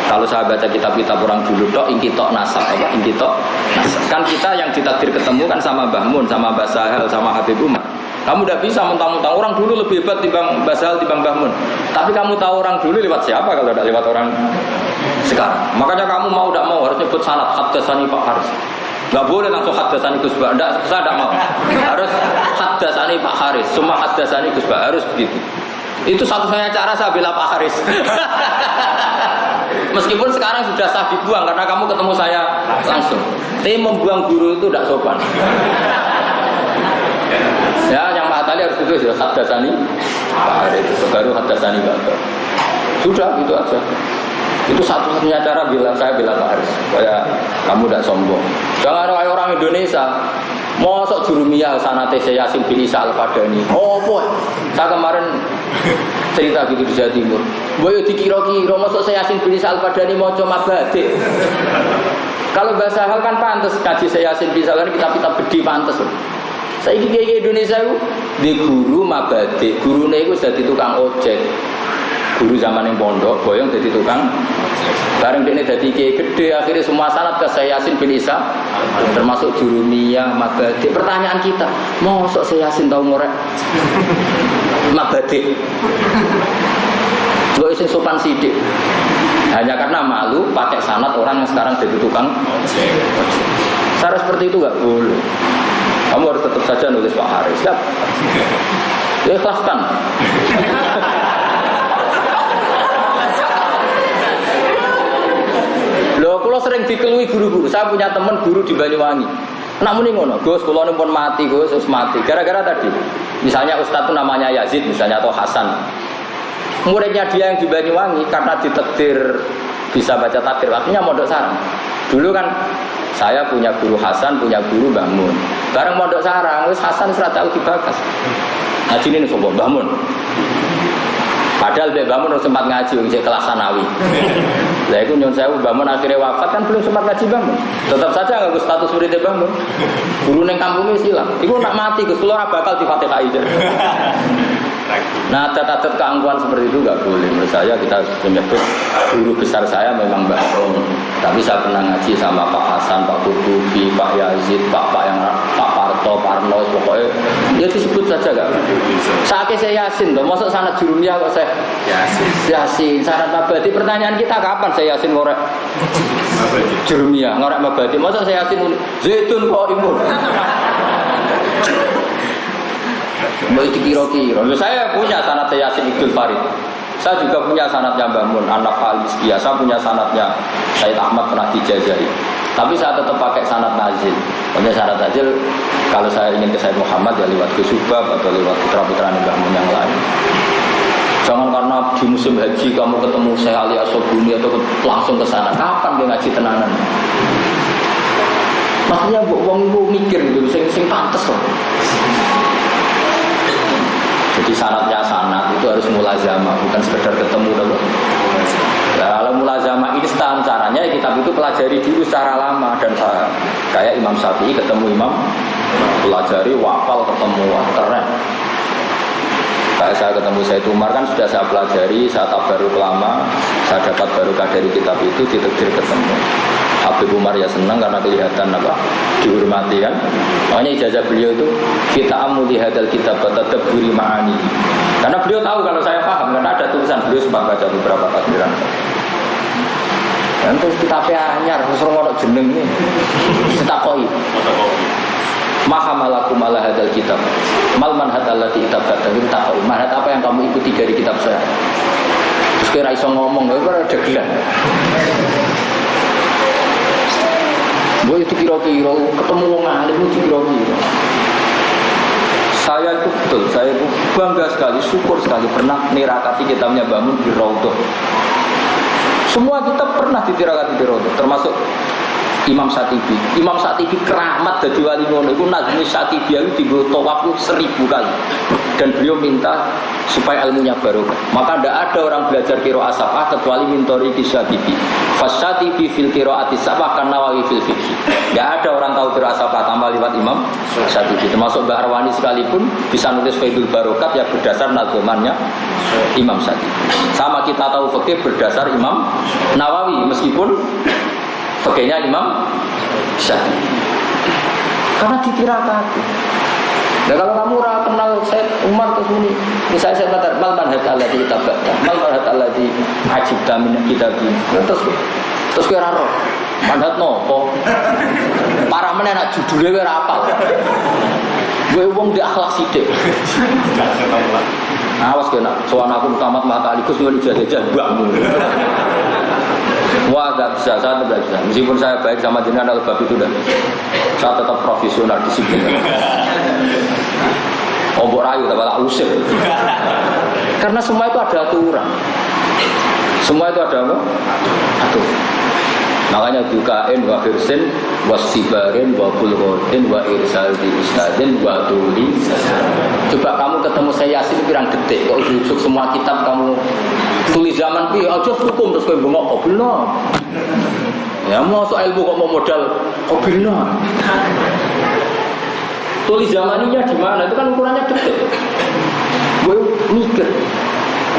kalau saya baca kitab-kitab orang dulu tok ingkitok nasab apa ingkitok nasab. Kan kita yang ditakdir ketemu kan sama Mbah Mun, sama Mbah Sahal, sama Habib Umar. Kamu tidak bisa mentang-mentang orang dulu lebih hebat timbang Mbah Sahal, timbang Mbah Mun. Tapi kamu tahu orang dulu lewat siapa kalau tidak lewat orang sekarang. Makanya kamu mau tidak mau harus nyebut sanad haddatsani Pak Haris. Enggak boleh langsung haddatsani Gus Ba. Enggak, saya tidak mau. Harus haddatsani Pak Haris, semua haddatsani Gus Ba harus begitu. Itu satu-satunya cara saya bela Pak Haris. Meskipun sekarang sudah sah dibuang karena kamu ketemu saya langsung. Tapi membuang guru itu tidak sopan. Ya, yang Pak Atali harus itu ya haddatsani Pak Haris, baru haddatsani Pak. Sudah gitu aja. Itu satu-satunya cara saya bilang Pak Haris supaya kamu tidak sombong. Jangan ada orang Indonesia mosok jurumiyah sanate Yasin bin Isa Al-Fadani. Oh boy, saya kemarin cerita gitu di Jawa Timur. Boyo dikira-kira mosok Yasin bin Isa Al-Fadani maca mabade. Kalau bahasa hal kan pantas kaji Yasin bin Isa kan kitab-kitab gede pantas. Saiki kiai Indonesia itu di guru mabade, gurune iku dadi tukang ojek. Guru zaman yang pondok, boyong jadi tukang. Bareng dia jadi kiai gede, akhirnya semua sanad ke Yasin bin Isa, termasuk jurumiyah, mabadi. Pertanyaan kita, mosok Yasin tahu ngorek mabadi? Lo isin sopan sidik. Hanya karena malu pakai sanad orang yang sekarang jadi tukang. Cara seperti itu nggak boleh. Kamu harus tetap saja nulis Pak Haris. Siap? Ya ikhlaskan. Loh, kalau sering dikelui guru-guru, saya punya teman guru di Banyuwangi. Namun ini ngono, Gus, kalau ini pun mati, Gus, terus mati. Gara-gara tadi, misalnya Ustadz itu namanya Yazid, misalnya atau Hasan. Muridnya dia yang di Banyuwangi karena ditakdir bisa baca takdir, akhirnya mondok sarang. Dulu kan saya punya guru Hasan, punya guru Mbah Mun. Bareng mondok sarang, terus Hasan sudah tahu dibakas. Ngaji ini sombong Mbah Mun. Padahal Mbah Mun sempat ngaji di kelas sanawi. Lah iku nyon sewu Mbah Mun akhirnya wafat kan belum sempat ngaji Mbah Mun. Tetap saja enggak Gus status murid Mbah Mun. Guru ning kampungnya silang. Iku nak mati Gus kula ora bakal difatihai. Nah, adat-adat keangkuhan seperti itu enggak boleh. Menurut saya kita menyebut guru besar saya memang Mbah Mun. Tapi saya pernah ngaji sama Pak Hasan, Pak Kutubi, Pak Yazid, Pak yang Pak Harto, Parno, pokoknya ya disebut saja gak. Saatnya saya Yasin loh, masuk sanad Jurumiyah kok saya Yasin, sanad Mabadi. Pertanyaan kita kapan saya Yasin ngorek Jurumiyah, ngorek Mabadi? Masuk saya Yasin Zaitun kok imun. Mau dikira-kira. Saya punya sanad Yasin Ibnul Farid. Saya juga punya sanadnya Mbah Mun, Anak Halis biasa punya sanadnya Said Ahmad pernah dijajahi. Tapi saya tetap pakai sanad Nazil. Punya sanad Nazil kalau saya ingin ke Said Muhammad ya lewat Gus Subab atau lewat putra-putra Mbah Mun yang lain. Jangan karena di musim haji kamu ketemu Syekh Ali Asobuni atau langsung ke sana. Kapan dia ngaji tenanan? Maksudnya wong ibu mikir gitu, sing pantes loh. Jadi sanadnya sanad itu harus mulazamah, bukan sekedar ketemu dulu. Nah, kalau mulazamah instan caranya ya kitab itu pelajari dulu secara lama dan kayak Imam Syafi'i ketemu Imam pelajari wafal ketemu keren. Kayak saya ketemu Said Umar kan sudah saya pelajari, saya tabaruk lama, saya dapat barokah dari kitab itu ditakdir ketemu. Habib Umar ya senang karena kelihatan apa dihormati kan. Makanya ijazah beliau itu kita amuli hadal kitab tadabburi ma'ani. Karena beliau tahu kalau saya paham karena ada tulisan beliau sempat baca beberapa takdiran. Dan terus kitabnya anyar, terus ngono jeneng nih. Setakoi. Mahamalakum ala hadal kitab. Mal manhaj allati tabata takoi. Manhaj apa yang kamu ikuti dari kitab saya? Terus kira iso ngomong, kira degelan. Gue itu kira-kira ketemu wong alim itu kira-kira. Saya itu betul, saya itu bangga sekali, syukur sekali pernah nirakati kitabnya Bangun di Raudhah. Semua kitab pernah ditirakati di Raudhah, termasuk Imam Syatibi. Imam Syatibi keramat dari wali ngono iku nazmi Syatibi itu digo tawaf 1000 kali. Dan beliau minta supaya ilmunya barokah. Maka tidak ada orang belajar qiraat sab'ah kecuali mintori Syatibi. Fasyatibi fil qiraati sab'ah kan Nawawi fil fiqh. Tidak ada orang tahu qiraat sab'ah tanpa lewat Imam Syatibi. Termasuk Mbah Arwani sekalipun bisa nulis Faidul Barokat ya berdasar nadzomannya Imam Syatibi. Sama kita tahu fikih berdasar Imam Nawawi meskipun fikihnya Imam Syafi'i. Karena ditirakati. Nah kalau kamu ora kenal Said Umar terus ini, misalnya saya kata mal manhaj alladzi tabata, mal manhaj alladzi ajibta min kitabi. Terus kira roh. Manhaj nopo? Parah meneh nak judule ora apal. Gue wong di akhlak sithik. Awas kena, soal aku tamat matalikus yo dijajah mbakmu. Wah, gak bisa, saya tidak bisa. Meskipun saya baik sama jenengan kalau bab itu dah. Saya tetap profesional disiplin. Ombok rayu, tak malah usir. Karena semua itu ada aturan. Semua itu ada apa? Aturan. Makanya bukain wa hirsin wasibarin wa bulghatin wa irsal di ustadin wa tuli. Coba kamu ketemu saya Yasin pirang detik kok rujuk semua kitab kamu tulis zaman piye aja hukum terus kowe bengok kok bener. Ya mau soal ilmu kok mau modal kok bener. Tulis zamaninya di mana? Itu kan ukurannya detik. Gue mikir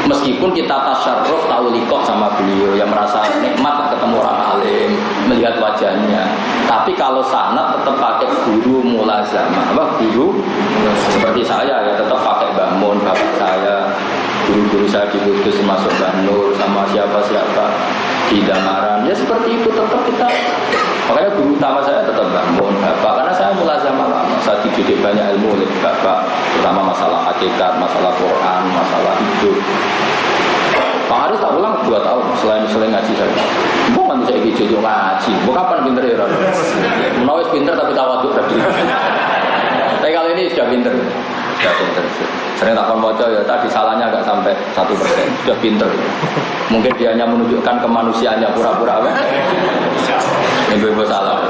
meskipun kita tasyarruf tahu likot sama beliau yang merasa nikmat ketemu orang alim melihat wajahnya, tapi kalau sanad tetap pakai guru mulazamah, guru seperti saya ya tetap pakai Mbah Mun, bapak saya, guru-guru saya di Kudus termasuk Mbah Nur sama siapa-siapa di Damaran ya seperti itu tetap kita. Makanya guru utama saya tetap Mbah Mun, bapak, karena saya mulazamah lama, saya dididik banyak ilmu oleh bapak, terutama masalah hakikat, masalah Quran, masalah hidup. Pak Haris tak ulang 2 tahun selain ngaji saya. Bukan bisa ikut jojo ngaji. Bukan kapan pinter ya? Menawis pinter tapi tawaduk tadi. Tapi kali ini sudah pinter. Sudah pinter. Sering tak baca ya tadi salahnya agak sampai 1%. Sudah pinter. Mungkin dia hanya menunjukkan kemanusiaannya pura-pura apa? Ibu-ibu salah.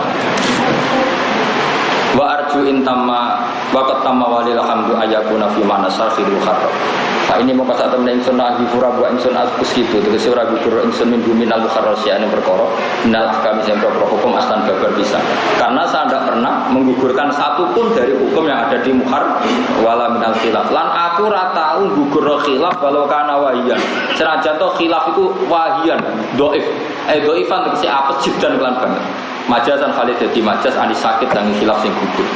Wa arju intama waqat tamma walil hamdu ayakuna fi mana sarfil kharab. Pak ini mau kasih temen ingsun ahli pura buat ingsun askus gitu. Terus ora gugur ingsun min minal kharasiane perkara minal ahkam sing hukum aslan babar bisa. Karena saya tidak pernah menggugurkan satu pun dari hukum yang ada di muhar wala minal khilaf. Lan aku ora tau gugur khilaf walau kana wahiyan. Senajan to khilaf itu wahiyan, dhaif. Dhaifan tegese apes jidan kelan banget. Majazan khalid dadi majaz anis sakit dan khilaf sing gugur.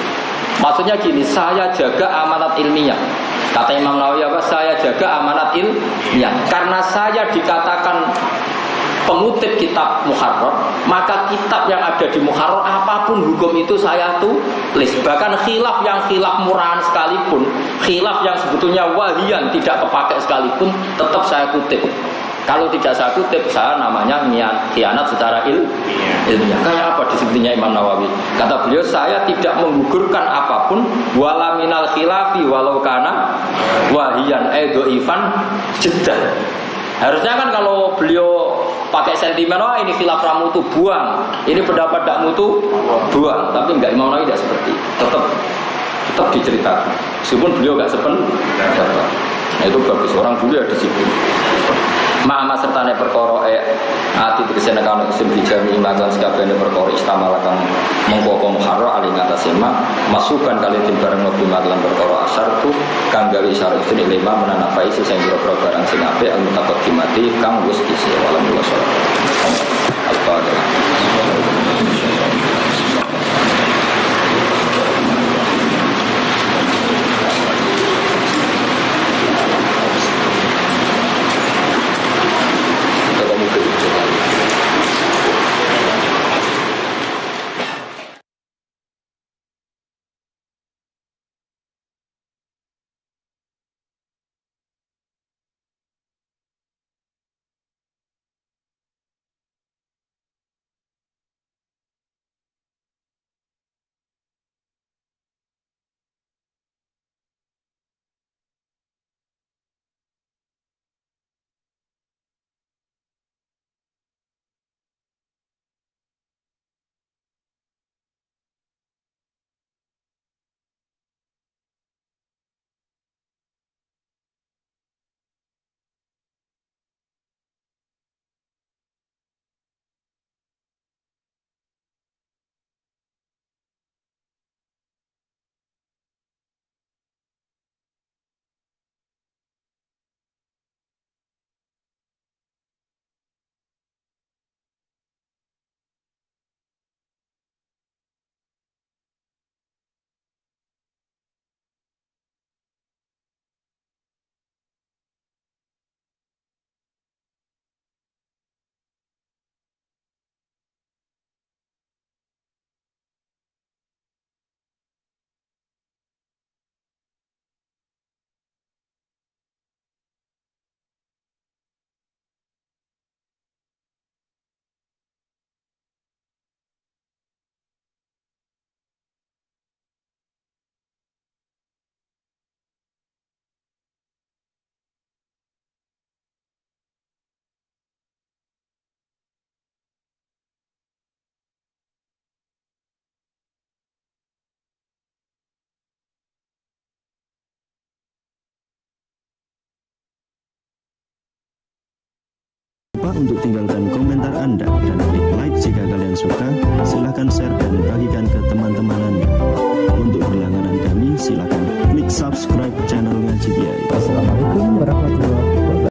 Maksudnya gini, saya jaga amanat ilmiah. Kata Imam Nawawi apa? Saya jaga amanat ilmiah. Karena saya dikatakan pengutip kitab Muharrar, maka kitab yang ada di Muharrar apapun hukum itu saya tulis. Bahkan khilaf yang khilaf murahan sekalipun, khilaf yang sebetulnya wahiyan tidak kepakai sekalipun, tetap saya kutip. Kalau tidak saya kutip, saya namanya khianat secara ilmiah. Kayak apa disebutnya Imam Nawawi? Kata beliau, saya tidak menggugurkan apapun wala minal khilafi walau kana wahiyan dhaifan jiddan. Harusnya kan kalau beliau pakai sentimen, wah ini khilaf ramutu buang, ini pendapat tak mutu buang. Tapi enggak, Imam Nawawi tidak seperti itu. Tetap diceritakan. Meskipun beliau enggak sependapat. Nah, itu bagus, orang dulu ya disiplin. Ma'ama sertane perkara ati tegese nekane isim dijami imakan sakabehane perkara istamalah kang mengko muharrar ali ngatasé masukan kali tim bareng mlebu lan perkara asar tu kang gawe syarat isin lima menanafai sing boro barang sing apik al mutaqaddimati kang wis isi walam salat al-fatihah. Lupa untuk tinggalkan komentar Anda dan klik like jika kalian suka. Silahkan share dan bagikan ke teman-teman Anda. Untuk berlangganan kami, silahkan klik subscribe